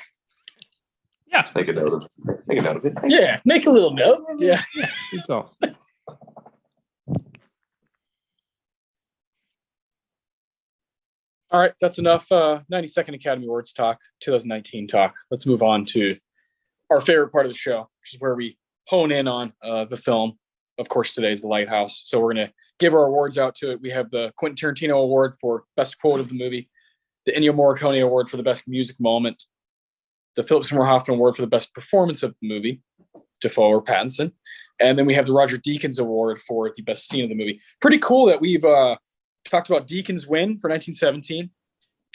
Yeah, make a note of it. Yeah, make a little note. Yeah. Go. All right, that's enough 92nd Academy Awards talk, 2019 talk. Let's move on to our favorite part of the show, which is where we hone in on the film. Of course, today is The Lighthouse. So we're going to give our awards out to it. We have the Quentin Tarantino Award for Best Quote of the Movie, the Ennio Morricone Award for the Best Music Moment, the Philip Seymour Hoffman Award for the Best Performance of the Movie, Defoe or Pattinson, and then we have the Roger Deakins Award for the Best Scene of the Movie. Pretty cool that we've talked about Deakins' win for 1917,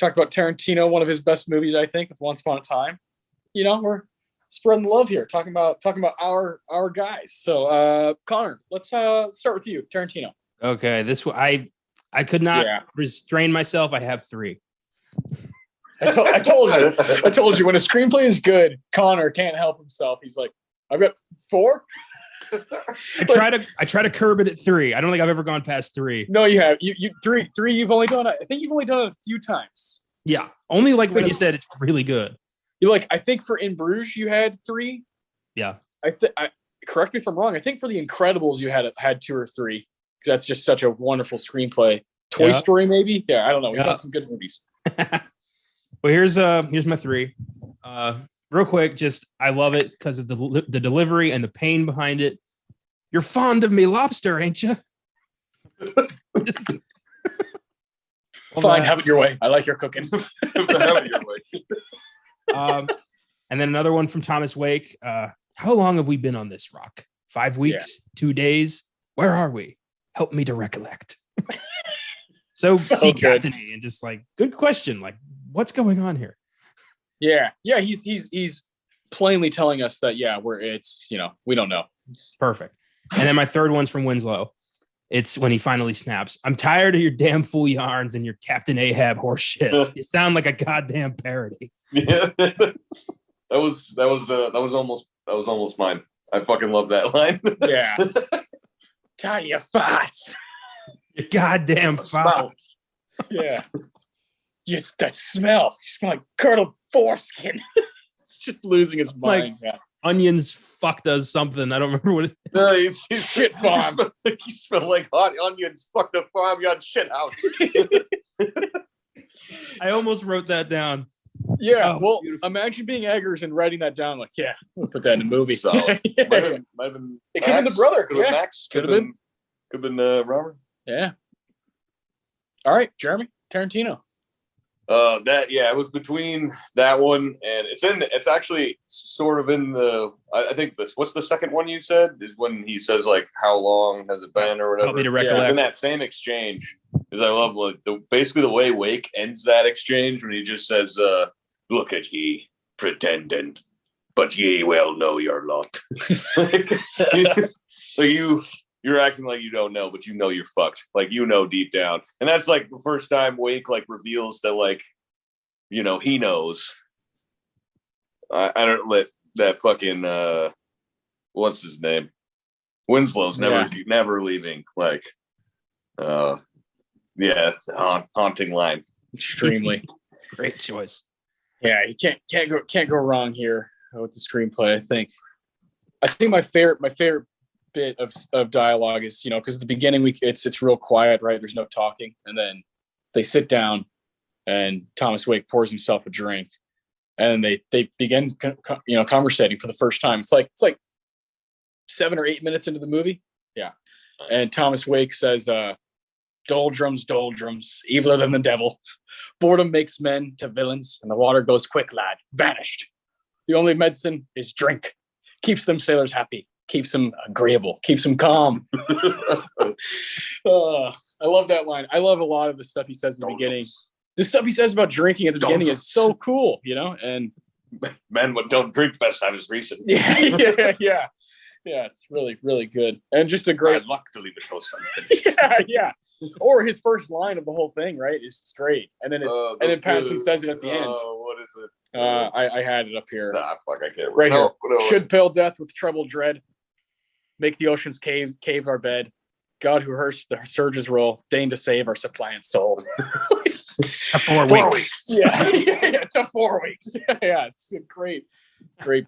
talked about Tarantino, one of his best movies, I think, with Once Upon a Time. We're spreading the love here, talking about our guys. So Connor, let's start with you, Tarantino. Okay, I could not restrain myself. I have 3. I told you when a screenplay is good, Connor can't help himself. He's like, I've got 4. I try to curb it at 3. I don't think I've ever gone past 3. No, you have. You 3 you've only done. I think you've only done it a few times. Yeah, only like when you said it's really good. You like. I think for In Bruges you had 3. Yeah. I correct me if I'm wrong. I think for The Incredibles you had 2 or 3. Because that's just such a wonderful screenplay. Toy Story maybe. Yeah, I don't know. We've got some good movies. Well, here's my 3. Real quick, just I love it because of the delivery and the pain behind it. You're fond of me lobster, ain't you? Fine, have it your way. I like your cooking. Have it your way. And then another one from Thomas Wake. How long have we been on this rock? 5 weeks? 2 days? Where are we? Help me to recollect. so sea captain-y and just like, good question. Like, what's going on here? Yeah. He's plainly telling us that we don't know. It's perfect. And then my third one's from Winslow. It's when he finally snaps. I'm tired of your damn fool yarns and your Captain Ahab horse shit. You sound like a goddamn parody. Yeah, that was almost mine. I fucking love that line. Yeah. Tired of your farts. Your goddamn farts. Yeah. Just that smell. You smell like curdled foreskin. It's just losing his mind. Like, Onions fucked us something. I don't remember what it is. He's shit farm. He smelled like hot onions fucked the farm yard shit house. I almost wrote that down. Yeah, well, beautiful. Imagine being Eggers and writing that down. Like, yeah, we'll put that in a movie. So, might have been it could have been the brother. Could have been Max. Could have been Robert. Yeah. All right, Jeremy Tarantino. It was between that one and it's actually sort of in the, I think what's the second one you said is when he says like, how long has it been or whatever. Help me to recollect. Yeah, in that same exchange is I love like basically the way Wake ends that exchange when he just says, look at ye pretending, but ye well know your lot. You're acting like you don't know, but you know you're fucked. Like, you know deep down. And that's like the first time Wake like reveals that like, he knows. I don't let that fucking what's his name? Winslow's never leaving. Like it's a haunting line. Extremely. Great choice. Yeah, you can't go wrong here with the screenplay, I think my favorite bit of dialogue is because at the beginning it's real quiet, right? There's no talking, and then they sit down and Thomas Wake pours himself a drink and they begin conversating for the first time. It's like 7 or 8 minutes into the movie. Yeah. And Thomas Wake says doldrums, eviler than the devil. Boredom makes men to villains, and the water goes quick, lad. Vanished. The only medicine is drink. Keeps them sailors happy. Keeps them agreeable, keeps them calm. I love that line. I love a lot of the stuff he says in the beginning. The stuff he says about drinking at the beginning is so cool, and men what don't drink best time is recent. Yeah. It's really, really good. And just a great luck to leave the show something. yeah. Or his first line of the whole thing, right? Is straight. And then Pattinson says it at the end. What is it? I had it up here. Fuck, I can't right here. No. Should pale death with treble dread. Make the oceans cave our bed. God who hurts the surges roll, deign to save our suppliant soul. 4 weeks. Yeah, to 4 weeks. Yeah, it's a great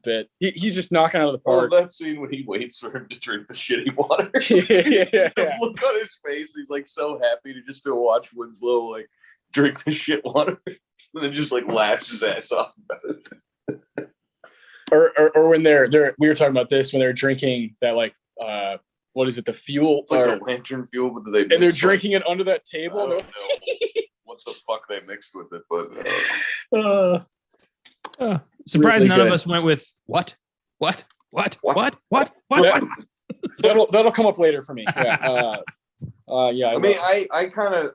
bit. He's just knocking out of the park. That scene when he waits for him to drink the shitty water. Yeah. Look on his face. He's like so happy to watch Winslow like drink the shit water, and then just like laughs his ass off about it. Or when they're we were talking about this when they're drinking that like what is it, the fuel? It's like the lantern fuel, but they're drinking it under that table. I don't know what the fuck they mixed with it, but surprised really none good. of us went with what? That'll come up later for me. Yeah. I mean, I kind of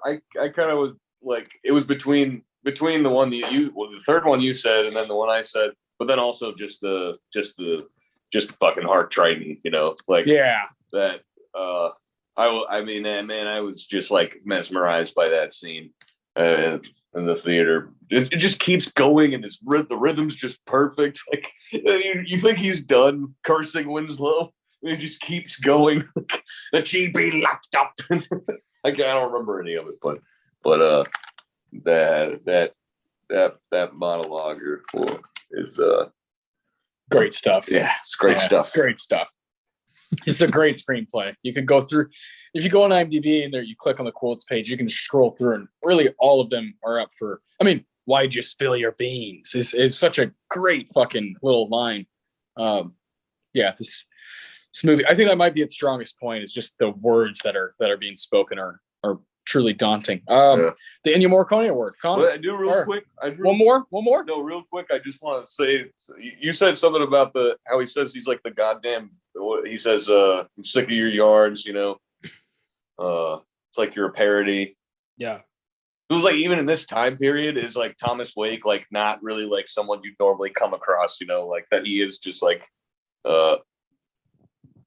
was like, it was between the one the third one you said, and then the one I said, but then also just the fucking heart Triton, like that. I was just like mesmerized by that scene. in the theater. It just keeps going, and the rhythm's just perfect. Like you think he's done cursing Winslow, and he just keeps going. That she be locked up. I don't remember any of it, but that monologue is great stuff. Yeah, it's great stuff. It's great stuff. It's a great screenplay. You could go through, if you go on IMDb and there you click on the quotes page, you can scroll through, and really all of them are up for. I mean, why'd you spill your beans? Is such a great fucking little line. This movie, I think that might be its strongest point. Is just the words that are being spoken are truly daunting. The Ennio Morricone Award. Connor, I do real quick. One more. No, real quick. I just want to say, you said something about how he says he's like the goddamn. He says, "I'm sick of your yards." You know, it's like you're a parody. Yeah. It was like even in this time period, is like Thomas Wake, like not really like someone you'd normally come across. You know, like that he is just like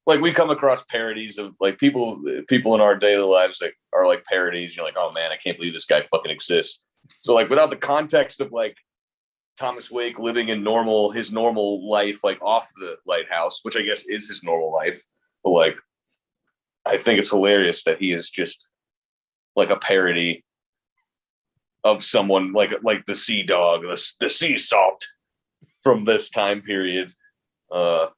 we come across parodies of like people in our daily lives that are like parodies. You're like, oh man, I can't believe this guy fucking exists. So like without the context of like Thomas Wake living in his normal life, like off the lighthouse, which I guess is his normal life. But like, I think it's hilarious that he is just like a parody of someone like the sea dog, the sea salt from this time period. Where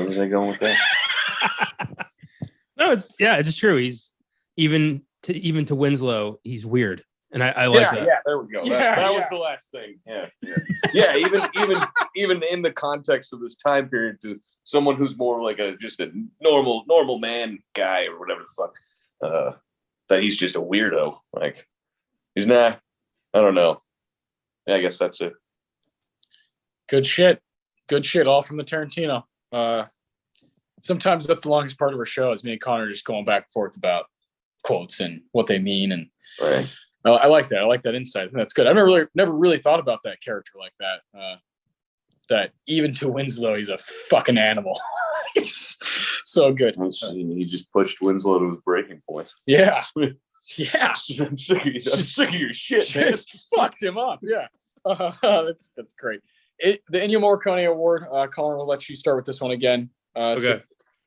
was I going with that? No, it's true. He's even to Winslow, he's weird, and I like that. Yeah, there we go. That was the last thing. Yeah. Even in the context of this time period, to someone who's more like just a normal man guy or whatever the fuck, that he's just a weirdo. Like he's not. I don't know. Yeah, I guess that's it. Good shit. All from the Tarantino. Sometimes that's the longest part of our show, is me and Connor just going back and forth about quotes and what they mean. And right. I like that. I like that insight. That's good. I've never really thought about that character like that. That even to Winslow, he's a fucking animal. He's so good. He just pushed Winslow to his breaking point. Yeah. Yeah. I'm sick of your shit, man. Just fucked him up. Yeah. That's great. The Ennio Morricone Award. Colin, we'll let you start with this one again. Okay.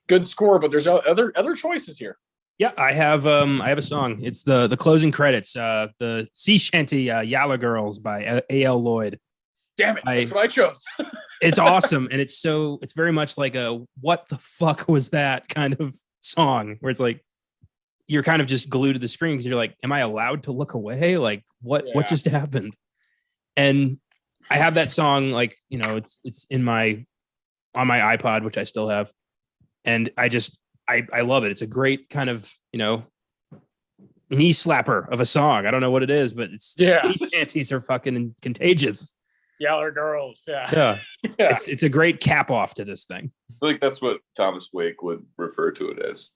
Good score, but there's other choices here. Yeah, I have a song. It's the closing credits. The sea shanty Yalla Girls by A.L. Lloyd. Damn it, that's what I chose. It's awesome, and it's very much like a what the fuck was that kind of song, where it's like you're kind of just glued to the screen because you're like, am I allowed to look away? Like what just happened? And I have that song, like, you know, it's on my iPod, which I still have. And I love it. It's a great kind of, you know, knee slapper of a song. I don't know what it is, but shanties are fucking contagious. Yaller girls. Yeah. It's a great cap off to this thing. I feel like that's what Thomas Wake would refer to it as.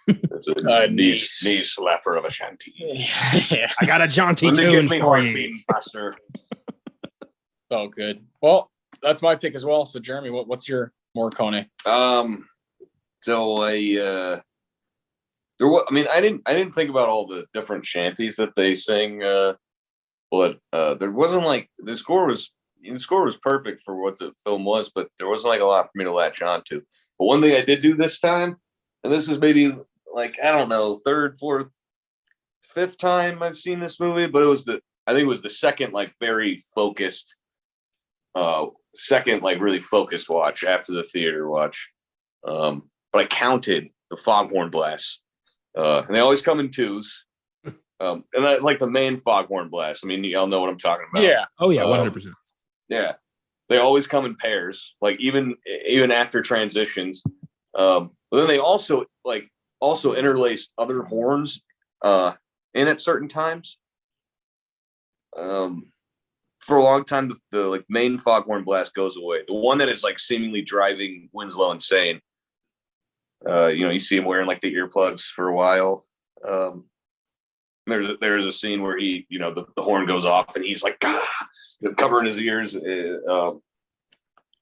It's a knee slapper of a shanty. Yeah. I got a jaunty tune for you. Faster. So good. Well, that's my pick as well. So Jeremy, what's your Morricone? So I didn't think about all the different shanties that they sing, but there wasn't like the score was perfect for what the film was, but there wasn't like a lot for me to latch on to. But one thing I did do this time, and this is maybe like, I don't know, third, fourth, fifth time I've seen this movie, but I think it was the second like very focused really focused watch after the theater watch. But I counted the foghorn blasts, and they always come in twos. And that's like the main foghorn blast. I mean, y'all know what I'm talking about. Yeah. Oh yeah, 100%. Yeah, they always come in pairs. Like even after transitions. But then they also interlace other horns in at certain times. For a long time, the like main foghorn blast goes away. The one that is like seemingly driving Winslow insane. You see him wearing like the earplugs for a while. There's a scene where he, the horn goes off and he's like, covering his ears.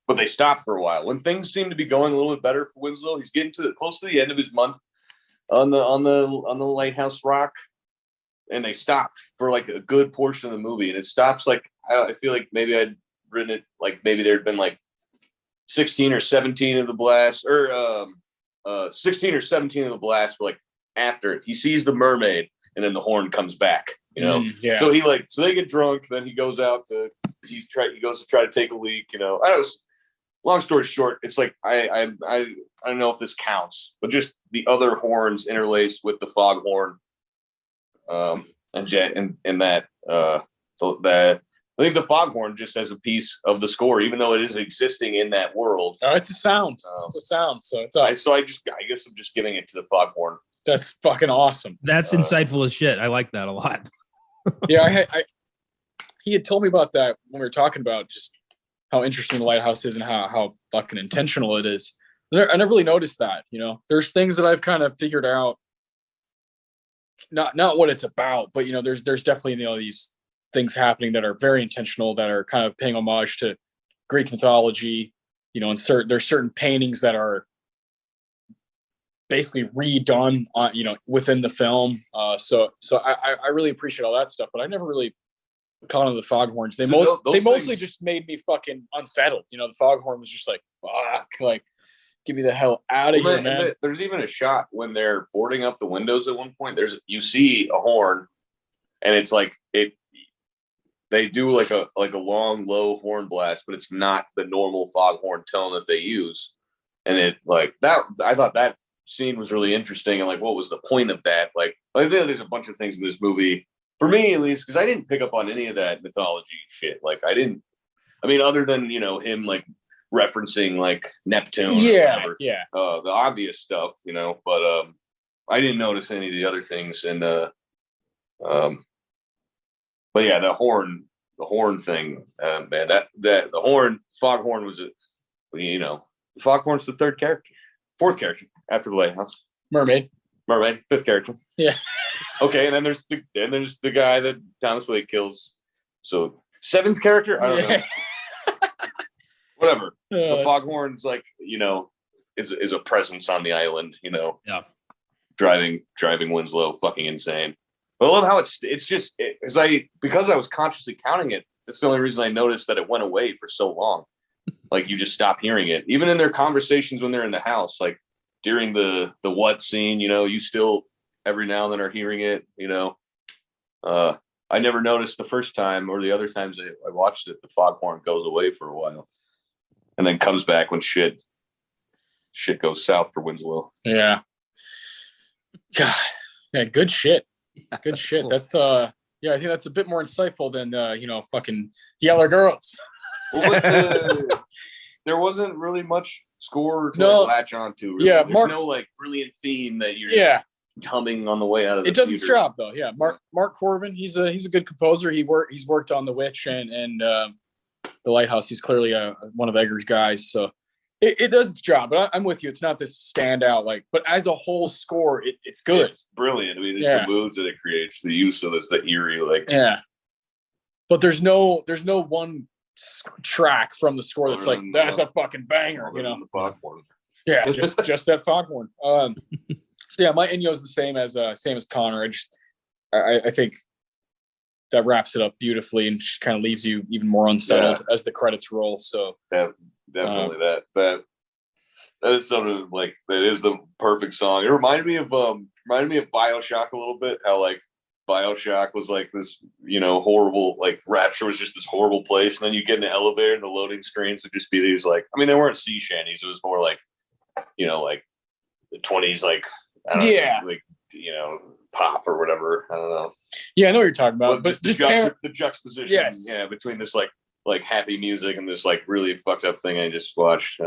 but they stopped for a while. When things seem to be going a little bit better for Winslow, he's getting close to the end of his month on the Lighthouse Rock, and they stopped for like a good portion of the movie, and it stops like I feel like maybe I'd written it like maybe there'd been like 16 or 17 of the blasts, or 16 or 17 of the blasts were like after it. He sees the mermaid, and then the horn comes back. So so they get drunk. Then he goes out to he goes to try to take a leak. I don't know. Long story short, it's like I don't know if this counts, but just the other horns interlaced with the foghorn, and that I think the foghorn just as a piece of the score, even though it is existing in that world. Oh, it's a sound. It's a sound. So it's I guess I'm just giving it to the foghorn. That's fucking awesome. That's insightful as shit. I like that a lot. Yeah, he had told me about that when we were talking about just how interesting the Lighthouse is and how fucking intentional it is. I never really noticed that. There's things that I've kind of figured out, not what it's about, but there's definitely these things happening that are very intentional, that are kind of paying homage to Greek mythology. And there's certain paintings that are basically redone on within the film. So I really appreciate all that stuff, but I never really caught on the foghorns. They mostly just made me fucking unsettled. The foghorn was just like, fuck, like get me the hell out of here, man. There's even a shot when they're boarding up the windows at one point. You see a horn, and it's like they do like a long low horn blast, but it's not the normal foghorn tone that they use. And it like that, I thought that scene was really interesting, and like what was the point of that? Like I think there's a bunch of things in this movie, for me at least, because I didn't pick up on any of that mythology shit. Like other than him like referencing like Neptune, the obvious stuff, but I didn't notice any of the other things. And but yeah, the horn thing, man, that the foghorn was the foghorn's the fourth character after the Lighthouse. Mermaid, fifth character. Yeah. Okay, and then there's the guy that Thomas Wade kills. So seventh character, I don't know. Whatever. The foghorn's like is a presence on the island. Yeah. Driving Winslow fucking insane. But I love how it's just because I was consciously counting it. That's the only reason I noticed that it went away for so long. Like you just stop hearing it, even in their conversations when they're in the house. Like during the what scene, you still every now and then are hearing it. I never noticed the first time, or the other times I watched it. The foghorn goes away for a while, and then comes back when shit goes south for Winslow. Yeah. God. Yeah. Good shit. Good shit. Cool. That's I think that's a bit more insightful than fucking the other girls. Well, there wasn't really much score to latch onto. Really. Yeah, there's no like brilliant theme that you're humming on the way out of the It does theater. its job though. Yeah, Mark Corbin, he's a good composer. He's worked on The Witch and The Lighthouse. He's clearly one of Eggers' guys. So it does its job. But I'm with you. It's not this standout but as a whole score, it's good. It's brilliant. I mean, it's the moods that it creates, the use of this, the eerie, like But there's no one track from the score that's like that's a fucking banger. The foghorn. Yeah, just that foghorn. So yeah, my Ennio is the same as Connor. I think that wraps it up beautifully and kind of leaves you even more unsettled as the credits roll. So definitely that is sort of like that is the perfect song. It reminded me of BioShock a little bit. How like BioShock was like this, horrible, like Rapture was just this horrible place, and then you get in the elevator and the loading screens would just be these like, I mean, they weren't sea shanties. It was more like, like the 20s, like I don't know, like pop or whatever. I don't know. Yeah, I know what you're talking about, but just the juxtaposition, between this like happy music and this like really fucked up thing I just watched.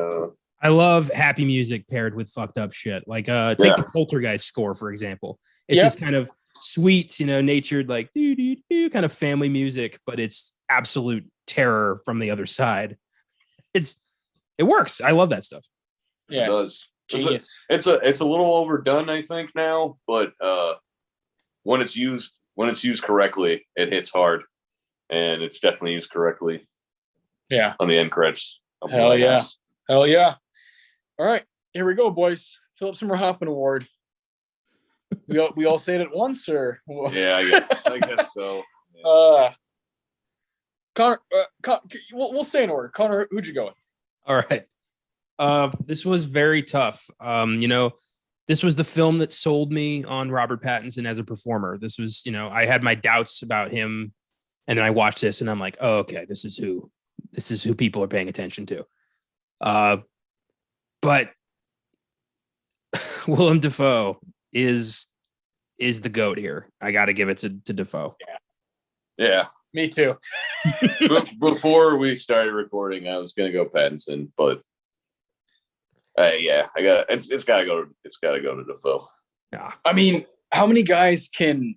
I love happy music paired with fucked up shit. Like take the Poltergeist score, for example. It's this kind of sweet, natured, like kind of family music, but it's absolute terror from the other side. It works. I love that stuff. Yeah, it does. Genius. It's a little overdone, I think, now, but when it's used correctly, it hits hard, and it's definitely used correctly. Yeah, on the end credits. Hell yeah. Hell yeah. All right, here we go, boys. Philip Seymour Hoffman Award. We all say it at once, or yeah, I guess so. Yeah. Connor, we'll stay in order. Connor, who'd you go with? All right. This was very tough. This was the film that sold me on Robert Pattinson as a performer. This was, I had my doubts about him, and then I watched this, and I'm like, oh, okay, this is who people are paying attention to. But Willem Dafoe is the GOAT here. I got to give it to Defoe. Yeah. Me too. Before we started recording, I was gonna go Pattinson, but it's gotta go to Defoe. Yeah. I mean, how many guys can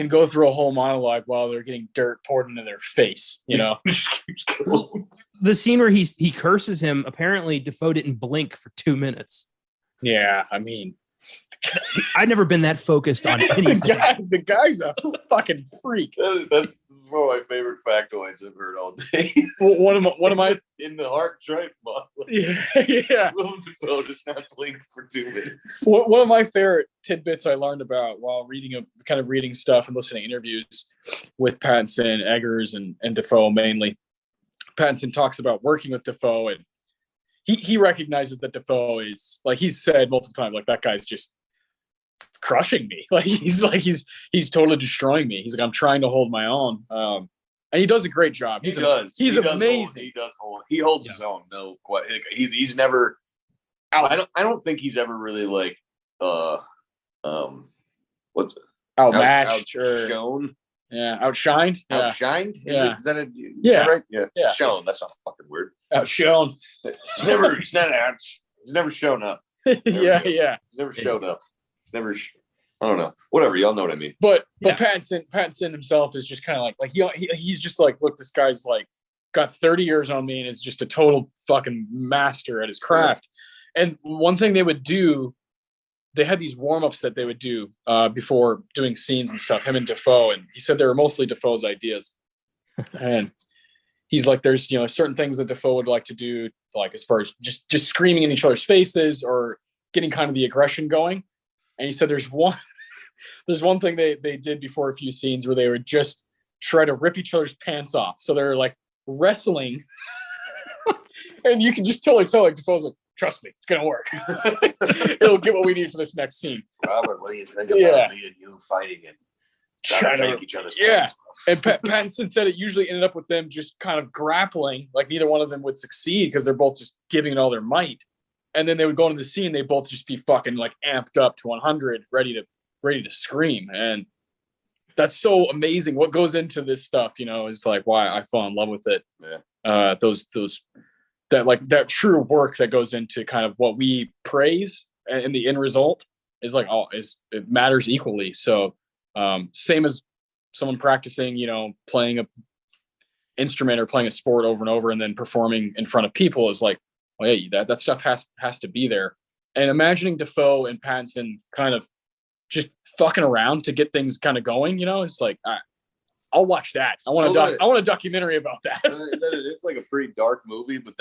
go through a whole monologue while they're getting dirt poured into their face, The scene where he curses him, apparently Defoe didn't blink for 2 minutes. Yeah, I mean, I've never been that focused on anything. the guy's a fucking freak. This is one of my favorite factoids I've heard all day. One of my in the heart tripe model. Yeah. Willem Dafoe does not blink for 2 minutes. One of my favorite tidbits I learned about while reading stuff and listening to interviews with Pattinson, Eggers, and Defoe mainly. Pattinson talks about working with Defoe, and he recognizes that Defoe is, like he's said multiple times, like, that guy's just crushing me. He's totally destroying me. He's like, I'm trying to hold my own. And he does a great job. He's amazing. He holds his own. No, quite. He's never. I don't think he's ever really like what's outmatched or shown. Yeah, outshined. Outshined? Yeah. Is that a yeah. Right? Yeah. Yeah. Shown. That's not a fucking word. Outshone. He's never shown up. Yeah. He's never showed up. He's never. I don't know. Whatever. Y'all know what I mean. But Pattinson himself is just kind of like he's just like, look, this guy's like got 30 years on me and is just a total fucking master at his craft. Yeah. And one thing they would do, they had these warm-ups that they would do before doing scenes and stuff, him and Defoe, and he said they were mostly Defoe's ideas. And he's like, there's certain things that Defoe would like to do, like as far as just screaming in each other's faces or getting kind of the aggression going. And he said there's one thing they did before a few scenes where they would just try to rip each other's pants off. So they're like wrestling, and you can just totally tell, like, Defoe's like, trust me, it's gonna work. It'll get what we need for this next scene. Robert, what do you think about me and you fighting and trying to take each other's pants off? And Pattinson said it usually ended up with them just kind of grappling, like neither one of them would succeed because they're both just giving it all their might. And then they would go into the scene, they both just be fucking like amped up to 100, ready to scream. And that's so amazing. What goes into this stuff, is like why I fall in love with it. Yeah. That true work that goes into kind of what we praise, and the end result is like, it matters equally. So same as someone practicing, playing a instrument or playing a sport over and over and then performing in front of people is like, well, yeah, that stuff has to be there. And imagining Defoe and Pattinson kind of just fucking around to get things kind of going, it's like, I'll watch that. I want a documentary about that. It's like a pretty dark movie, but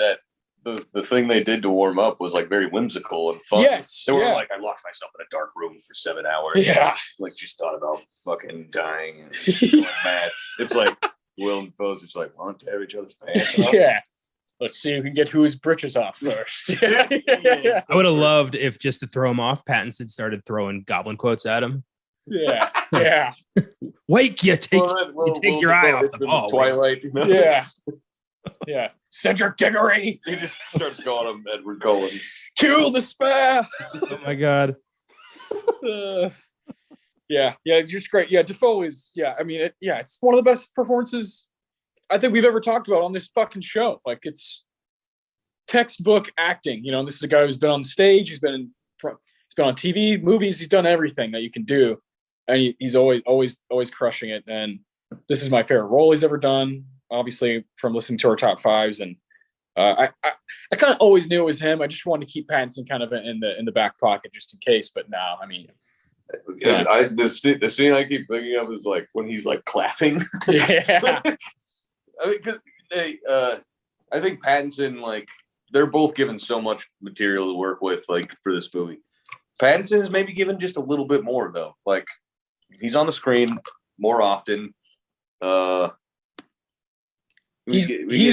the thing they did to warm up was like very whimsical and fun. Yes. They were like, I locked myself in a dark room for 7 hours. Yeah. Like, just thought about fucking dying and going mad. It's like Willem Dafoe's just like, want to tear each other's pants off. Yeah. Let's see who can get whose britches off first. Yeah. I would have loved if, just to throw him off, Pattinson started throwing Goblin quotes at him. Yeah. Yeah. Wake, you take your eye off the ball. Twilight. Yeah. Yeah. Cedric Diggory. He just starts calling him Edward Cullen. Kill the spare. Oh my God. Yeah, just great. Yeah, Defoe is, I mean, it's one of the best performances I think we've ever talked about on this fucking show. Like, it's textbook acting. This is a guy who's been on stage, he's been on TV, movies, he's done everything that you can do, and he's always crushing it. And this is my favorite role he's ever done, obviously, from listening to our top fives. And I kind of always knew it was him. I just wanted to keep Pattinson kind of in the back pocket just in case. But now, I mean, the scene I keep thinking of is like when he's like clapping. Yeah. I mean, because I think Pattinson, like, they're both given so much material to work with, like, for this movie. Pattinson is maybe given just a little bit more, though. Like, he's on the screen more often. He's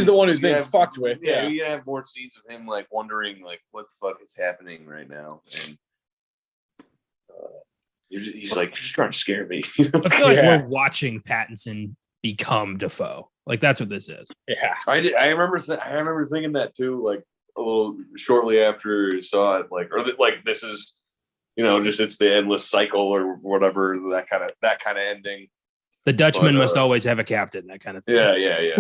the one who's being fucked with. Yeah, we have more scenes of him, like, wondering, like, what the fuck is happening right now. And he's like, just trying to scare me. I feel like we're watching Pattinson become Defoe. Like, that's what this is. Yeah, I remember thinking that too. Like a little shortly after I saw it, like this is, just it's the endless cycle or whatever, that kind of ending. The Dutchman must always have a captain. That kind of thing. Yeah.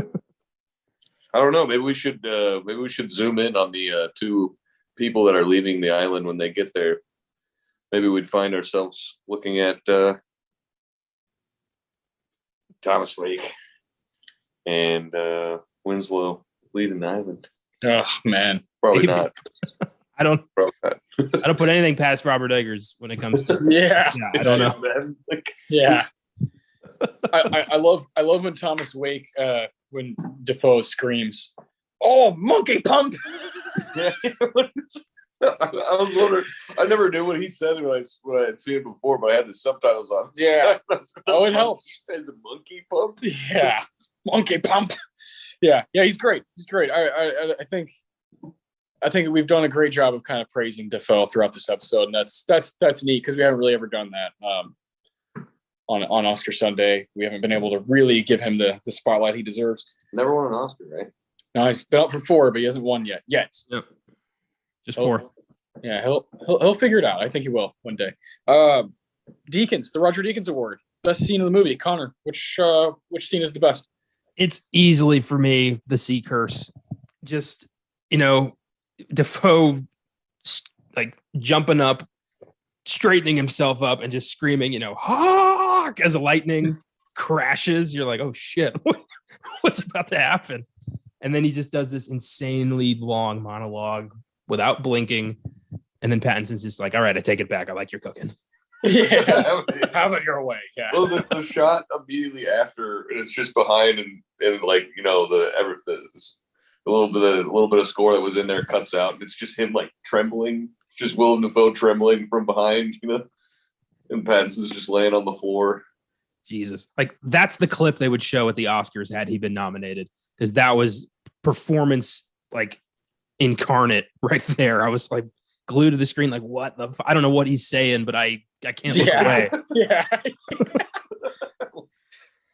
I don't know. Maybe we should zoom in on the two people that are leaving the island when they get there. Maybe we'd find ourselves looking at Thomas Wake and Winslow leaving the island. Oh man, probably not. I don't put anything past Robert Eggers when it comes to I don't know. I love when Thomas Wake when Defoe screams, "Oh, monkey pump!" Yeah. I was wondering. I never knew what he said when I had seen it before, but I had the subtitles on. Yeah. It helps. He says monkey pump. Yeah, monkey pump. Yeah. He's great. I think we've done a great job of kind of praising Defoe throughout this episode, and that's neat because we haven't really ever done that on Oscar Sunday. We haven't been able to really give him the spotlight he deserves. Never won an Oscar, right? No, he's been up for 4, but he hasn't won yet. Yep. Just 4. Yeah, he'll figure it out. I think he will one day. Deakins, the Roger Deakins Award, best scene of the movie. Connor, which scene is the best? It's easily for me the sea curse. Just Defoe like jumping up, straightening himself up, and just screaming, "Hawk!" as lightning crashes. You're like, oh shit, what's about to happen? And then he just does this insanely long monologue without blinking. And then Pattinson's just like, all right, I take it back. I like your cooking. Yeah, have it your way. Yeah. Well, the shot immediately after, and it's just behind, and like the little bit of score that was in there cuts out, and it's just him like trembling, just Willem Dafoe trembling from behind, and Pattinson's just laying on the floor. Jesus, like that's the clip they would show at the Oscars had he been nominated, because that was performance like incarnate right there. I was like glued to the screen, like what the I don't know what he's saying, but I can't look away. Yeah.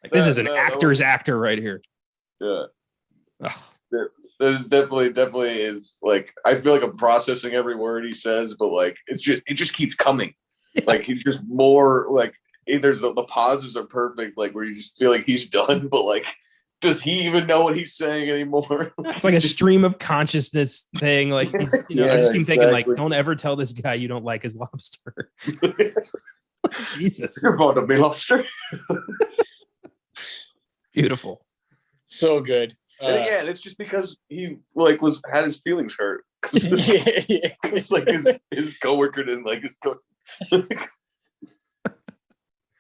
Like this is an actor's actor right here. Yeah. There's definitely is like, I feel like I'm processing every word he says, but like it just keeps coming. Yeah. Like he's just more like there's the pauses are perfect, like where you just feel like he's done, but like does he even know what he's saying anymore? It's like a stream of consciousness thing. Like, I just keep thinking, like, don't ever tell this guy you don't like his lobster. Jesus. You're fond of me, lobster. Beautiful. So good. And it's just because he like had his feelings hurt. It's like his coworker didn't like his cook.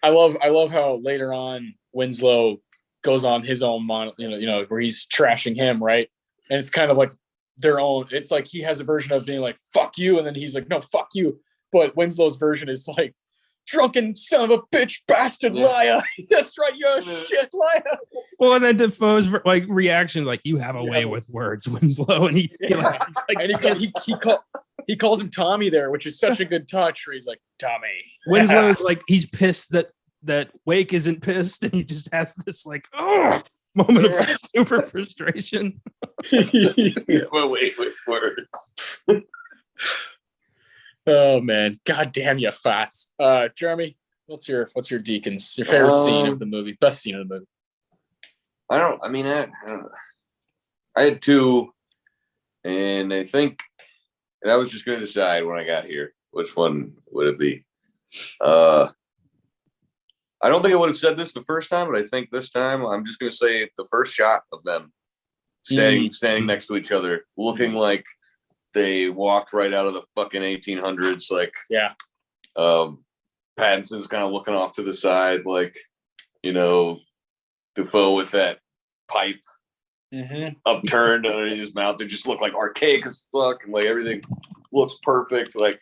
I love how later on Winslow goes on his own where he's trashing him, right? And it's kind of like their own. It's like he has a version of being like "fuck you," and then he's like, "No, fuck you." But Winslow's version is like, "Drunken son of a bitch, bastard liar." That's right, you're a shit liar. Well, and then Defoe's like reaction, like, "You have a way with words, Winslow," and he calls him Tommy there, which is such a good touch. Where he's like, "Tommy." Winslow's like he's pissed that Wake isn't pissed, and he just has this like moment of super frustration. Wait, words. Oh man, god damn you, Fats. Jeremy, what's your Deakins? Your favorite scene of the movie? Best scene of the movie? I don't know. I had 2, and I think, and I was just going to decide when I got here which one would it be. I don't think I would have said this the first time, but I think this time I'm just going to say the first shot of them standing next to each other, looking like they walked right out of the fucking 1800s. Like, Pattinson's kind of looking off to the side, like, Defoe with that pipe, upturned underneath his mouth. They just look like archaic as fuck, and like everything looks perfect. Like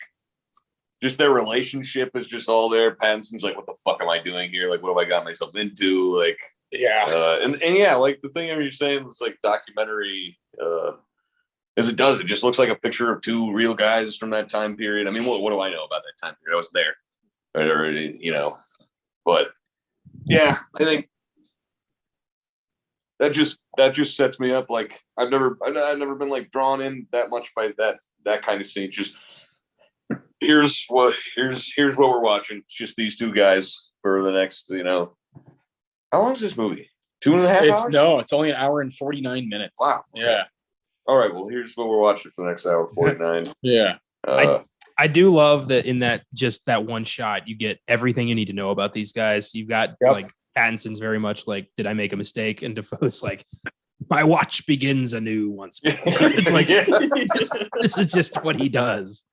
just their relationship is just all there. Pattinson's like, what the fuck am I doing here? Like, what have I got myself into? Like, and yeah, like the thing you're saying, it's like documentary, as it does. It just looks like a picture of two real guys from that time period. I mean, what do I know about that time period? I was there, but yeah, I think that just sets me up. Like I've never been like drawn in that much by that kind of scene. Just here's what we're watching. It's just these two guys for the next, how long is this movie? 2.5 hours? No, it's only 1 hour and 49 minutes. Wow. Okay. Yeah. All right. Well, here's what we're watching for the next hour 49. Yeah. I do love that in that one shot, you get everything you need to know about these guys. You've got like Pattinson's very much like, did I make a mistake? And Defoe's like, my watch begins anew once more. It's like, this is just what he does.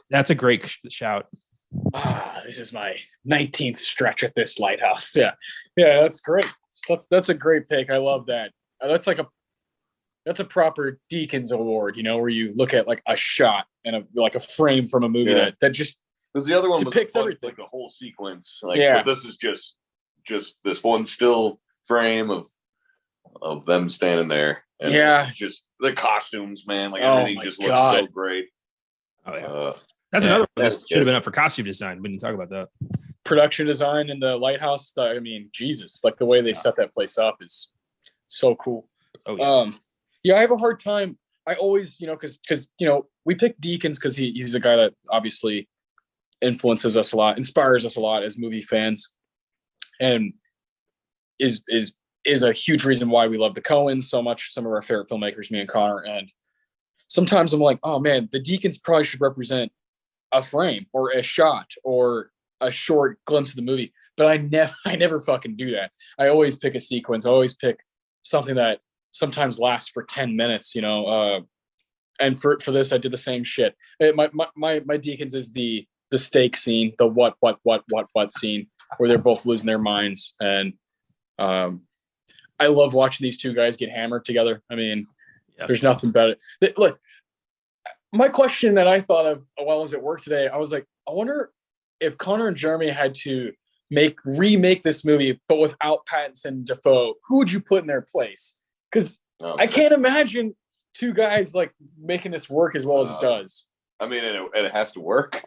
That's a great shout. This is my 19th stretch at this Lighthouse. Yeah, that's great. That's a great pick. I love that. That's a proper Deakins Award, where you look at like a shot and a frame from a movie that just because the other one depicts everything, like the whole sequence. Like, but this is just this one still frame of them standing there. And just the costumes, man. Like everything just looks so great. Oh yeah. That's another one that should have been up for costume design. We didn't talk about that. Production design in the Lighthouse. I mean, Jesus, like the way they set that place up is so cool. Oh yeah. I have a hard time. I always, because we pick Deakins because he's a guy that obviously influences us a lot, inspires us a lot as movie fans, and is a huge reason why we love the Coens so much. Some of our favorite filmmakers, me and Connor. And sometimes I'm like, oh man, the Deakins probably should represent a frame or a shot or a short glimpse of the movie. But I never fucking do that. I always pick a sequence. I always pick something that sometimes lasts for 10 minutes, and for this, I did the same shit. My Deakins is the steak scene, the what scene where they're both losing their minds. And I love watching these two guys get hammered together. I mean, there's nothing better. Look, my question that I thought of while I was at work today, I was like, I wonder if Connor and Jeremy had to remake this movie, but without Pattinson and Defoe, who would you put in their place? Because I can't imagine two guys like making this work as well as it does. I mean, and it has to work.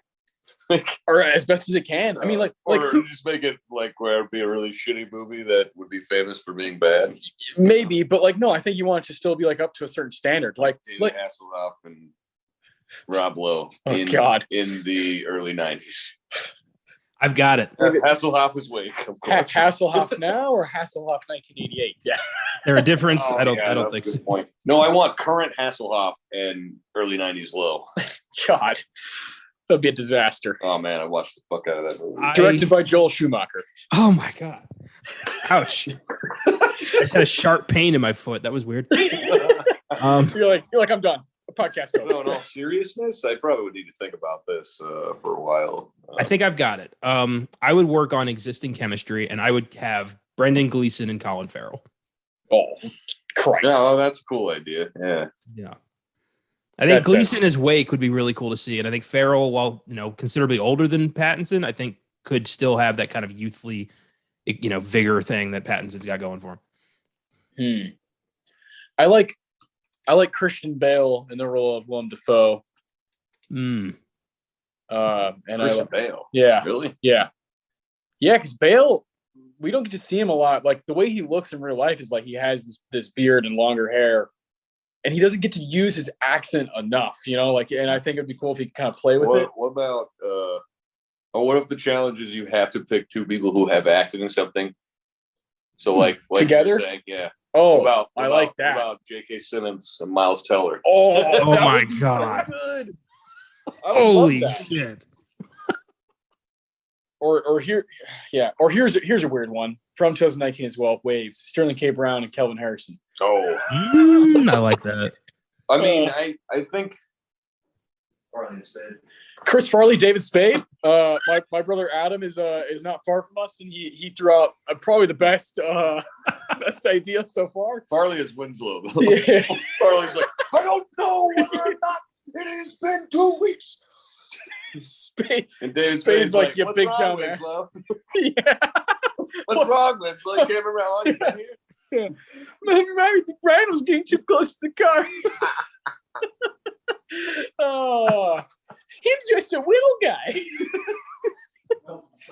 Or as best as it can. I mean, just make it like where it would be a really shitty movie that would be famous for being bad. Maybe, but no, I think you want it to still be like up to a certain standard. Like David Hasselhoff and Rob Lowe in the early 90s. I've got it. Hasselhoff is Wake, of course. Hasselhoff now or Hasselhoff 1988? Yeah. There a difference? I don't think so. Point. No, I want current Hasselhoff and early 90s Lowe. God. That'd be a disaster. Oh man, I watched the fuck out of that movie. Directed by Joel Schumacher. Oh my God. Ouch. I just had a sharp pain in my foot. That was weird. You're like, I'm done. A podcast. No, in all seriousness, I probably would need to think about this for a while. I think I've got it. I would work on existing chemistry, and I would have Brendan Gleeson and Colin Farrell. Oh, Christ. No, that's a cool idea. Yeah. I think Gleeson as Wake would be really cool to see. And I think Farrell, while, considerably older than Pattinson, I think could still have that kind of youthly, vigor thing that Pattinson's got going for him. I like Christian Bale in the role of Willem Dafoe. And Christian Bale. Yeah. Really? Yeah. Yeah, because Bale, we don't get to see him a lot. Like the way he looks in real life is like he has this beard and longer hair. And he doesn't get to use his accent enough, and I think it'd be cool if he could kind of play with it. What about, what if the challenge is you have to pick two people who have acted in something? So like together? Saying, yeah. Oh, I like that. What about J.K. Simmons and Miles Teller? Oh my God. So holy shit. Or here's a weird one from 2019 as well. Waves, Sterling K. Brown and Kelvin Harrison. Oh, I like that. I mean, I think Chris Farley, David Spade. My brother Adam is not far from us, and he threw out probably the best idea so far. Farley is Winslow. Yeah. Farley's like, I don't know whether or not it has been 2 weeks. Spade, And David Spade's like, you what's big wrong, dumb man. Winslow? Yeah. What's wrong, Winslow? You can't remember how long you've been here? Yeah. Maybe the Brian was getting too close to the car. Oh, he's just a little guy.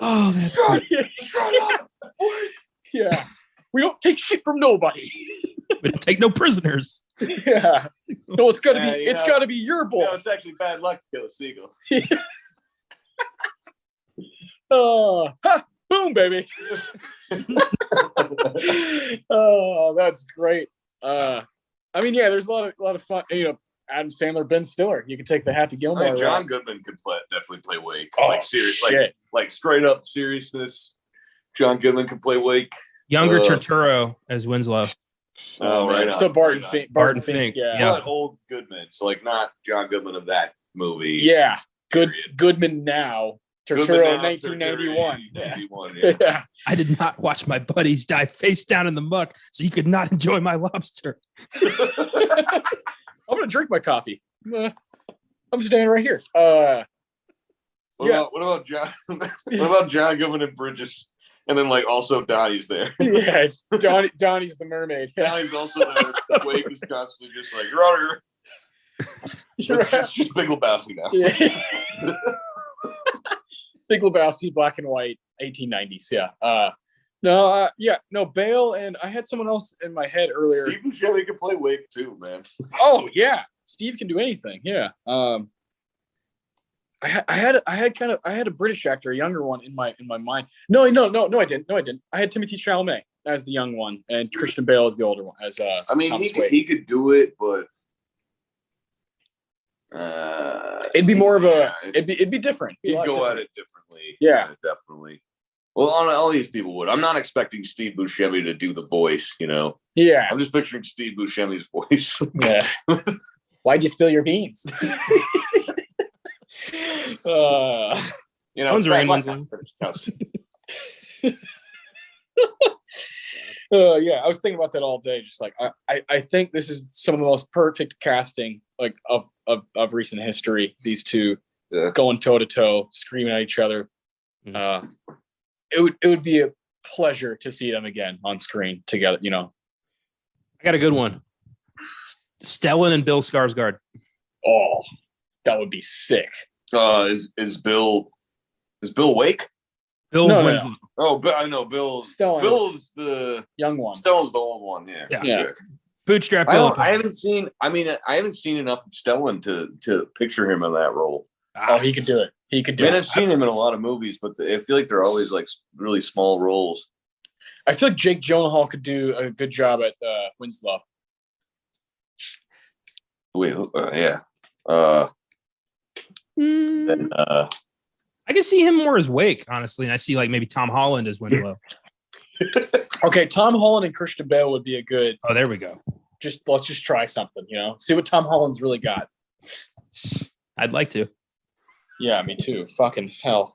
Oh, that's great. Shut up! Yeah, we don't take shit from nobody. We don't take no prisoners. Yeah, no, it's gotta be your boy. No, it's actually bad luck to kill a seagull. Boom, baby. Oh, that's great. I mean, yeah, there's a lot of fun. You know, Adam Sandler, Ben Stiller. You can take the Happy Gilmore. I think John Goodman could definitely play Wake. Oh, like serious, shit. like straight up seriousness. John Goodman could play Wake. Younger Turturro as Winslow. Oh, right. So Barton Fink. Yeah. Not old Goodman, so like not John Goodman of that movie. Yeah, Period. Goodman now. Turturro, 1991. Yeah. I did not watch my buddies die face down in the muck, so you could not enjoy my lobster. I'm gonna drink my coffee. I'm standing right here. What about John? What about John Goodman and Bridges? And then like also Donnie's there. Yeah, Donnie's the mermaid. Yeah. Donnie's also there. Wake is constantly just like, you're on here. It's just Big Lebowski now. Yeah. Big Lebowski, black and white, 1890s. Yeah. No, Bale, and I had someone else in my head earlier. Steve Buscemi can play Wake too, man. Oh yeah, Steve can do anything. Yeah. I had a British actor, a younger one in my mind. No, I didn't. I had Timothée Chalamet as the young one, and Christian Bale as the older one. As I mean, he could do it, but it'd be more of it'd be different. He'd go at it differently. Yeah, definitely. Well, all these people would. I'm not expecting Steve Buscemi to do the voice, you know. Yeah, I'm just picturing Steve Buscemi's voice. Yeah. Why'd you spill your beans? You know, yeah, I was thinking about that all day. Just like I think this is some of the most perfect casting like of recent history. These two going toe to toe, screaming at each other. It would be a pleasure to see them again on screen together. You know, I got a good one. Stellan and Bill Skarsgård. Oh, that would be sick. Is Bill Wake? Bill's Winslow. No. Oh, but I know Bill's the young one. Stellan's the old one. Yeah. Bootstrap. I haven't seen enough of Stellan to picture him in that role. Oh, he could do it. He could do it. I've seen him in a lot of movies, but I feel like they're always like really small roles. I feel like Jake Gyllenhaal could do a good job at Winslow. Wait, yeah. And I can see him more as Wake, honestly, and I see like maybe Tom Holland as Winslow. Okay, Tom Holland and Christian Bale would be a good. Oh, there we go. Let's just try something, you know. See what Tom Holland's really got. I'd like to. Yeah, me too. Fucking hell.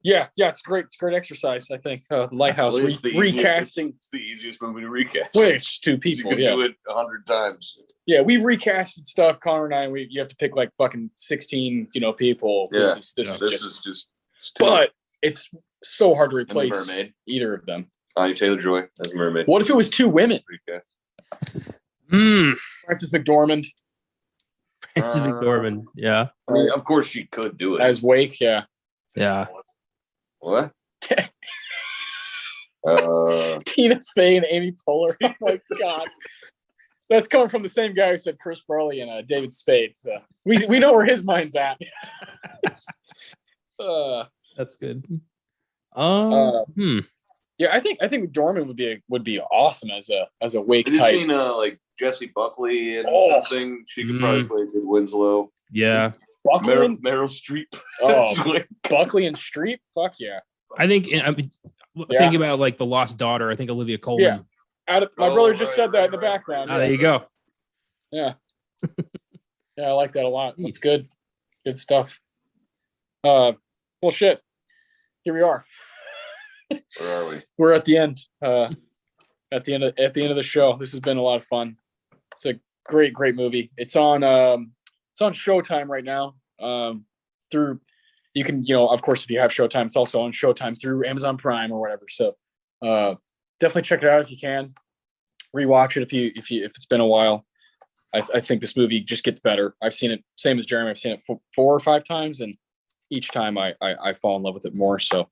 Yeah, it's great. It's great exercise. I think Lighthouse recasting. It's the easiest movie to recast. Wait, it's just two people. You can do it 100 times. Yeah, we've recasted stuff. Connor and I. You have to pick like fucking 16, people. Yeah. This is just. But it's so hard to replace Mermaid. Either of them. Anya Taylor-Joy as a mermaid. What if it was two women? Recast. Frances McDormand. Frances McDormand. Yeah. I mean, of course she could do it. As Wake. Yeah. Yeah. What? Tina Fey and Amy Poehler. Oh my god. That's coming from the same guy who said Chris Farley and David Spade. So we know where his mind's at. That's good. Yeah, I think McDormand would be awesome as a Wake type. Have you seen like Jessie Buckley and something? She could probably play good Winslow. Yeah. Meryl Streep. Oh, Buckley and Streep? Fuck yeah. I think thinking about like The Lost Daughter. I think Olivia Colman. Yeah. My brother just said that in the background. Oh, there you go. Yeah. Yeah, I like that a lot. That's good. Good stuff. Well, shit. Here we are. Where are we? We're at the end. At the end of the show. This has been a lot of fun. It's a great movie. It's on Showtime right now. Through you can, of course, if you have Showtime, it's also on Showtime through Amazon Prime or whatever. So definitely check it out if you can. Rewatch it if it's been a while. I think this movie just gets better. I've seen it, same as Jeremy. I've seen it 4 or 5 times, and each time I fall in love with it more. So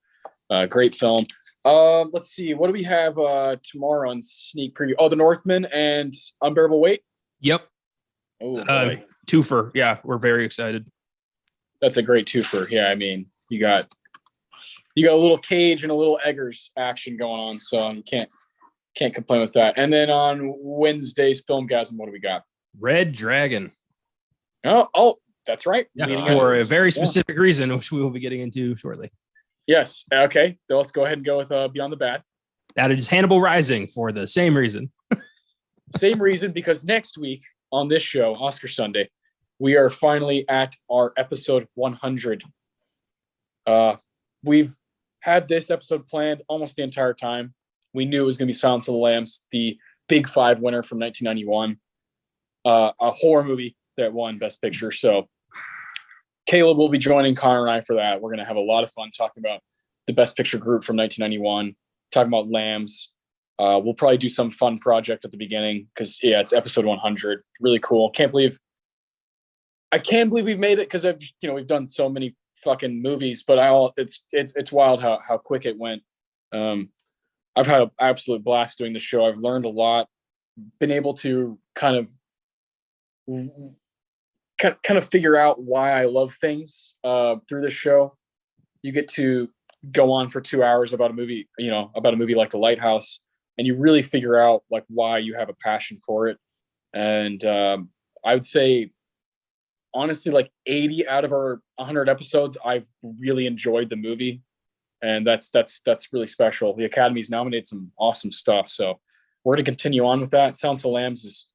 great film. Let's see. What do we have tomorrow on sneak preview? Oh, The Northman and Unbearable Weight. Yep. Oh, boy. Twofer. Yeah, we're very excited. That's a great twofer. Yeah, I mean, you got a little Cage and a little Eggers action going on, so you can't complain with that. And then on Wednesday's Filmgazm, what do we got? Red Dragon. Oh, that's right. Yeah, for a very specific reason, which we will be getting into shortly. Yes. Okay. So let's go ahead and go with Beyond the Bad. That is Hannibal Rising for the same reason. Same reason, because next week on this show, Oscar Sunday, we are finally at our episode 100. We've had this episode planned almost the entire time. We knew it was going to be Silence of the Lambs, the Big Five winner from 1991, a horror movie that won Best Picture. So Caleb will be joining Connor and I for that. We're going to have a lot of fun talking about the Best Picture group from 1991, talking about Lambs. We'll probably do some fun project at the beginning because, it's episode 100. Really cool. I can't believe we've made it because we've done so many fucking movies, but it's wild how quick it went. I've had an absolute blast doing the show. I've learned a lot, been able to kind of figure out why I love things through this show. You get to go on for 2 hours about a movie like The Lighthouse, and you really figure out like why you have a passion for it. And I would say, honestly, like 80 out of our 100 episodes, I've really enjoyed the movie. And that's really special. The Academy's nominated some awesome stuff. So we're going to continue on with that. Silence of the Lambs is,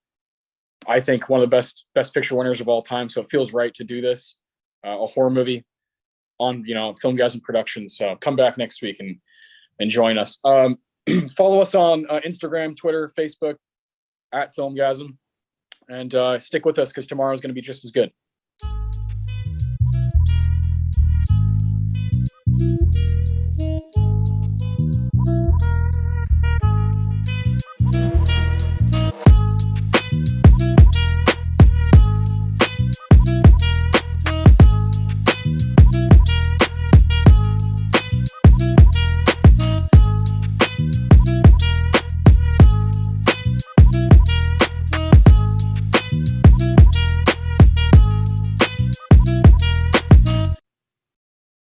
I think, one of the best picture winners of all time. So it feels right to do this, a horror movie on, Filmgazm Productions. So come back next week and join us. Follow us on Instagram, Twitter, Facebook at Filmgazm, and stick with us because tomorrow is going to be just as good.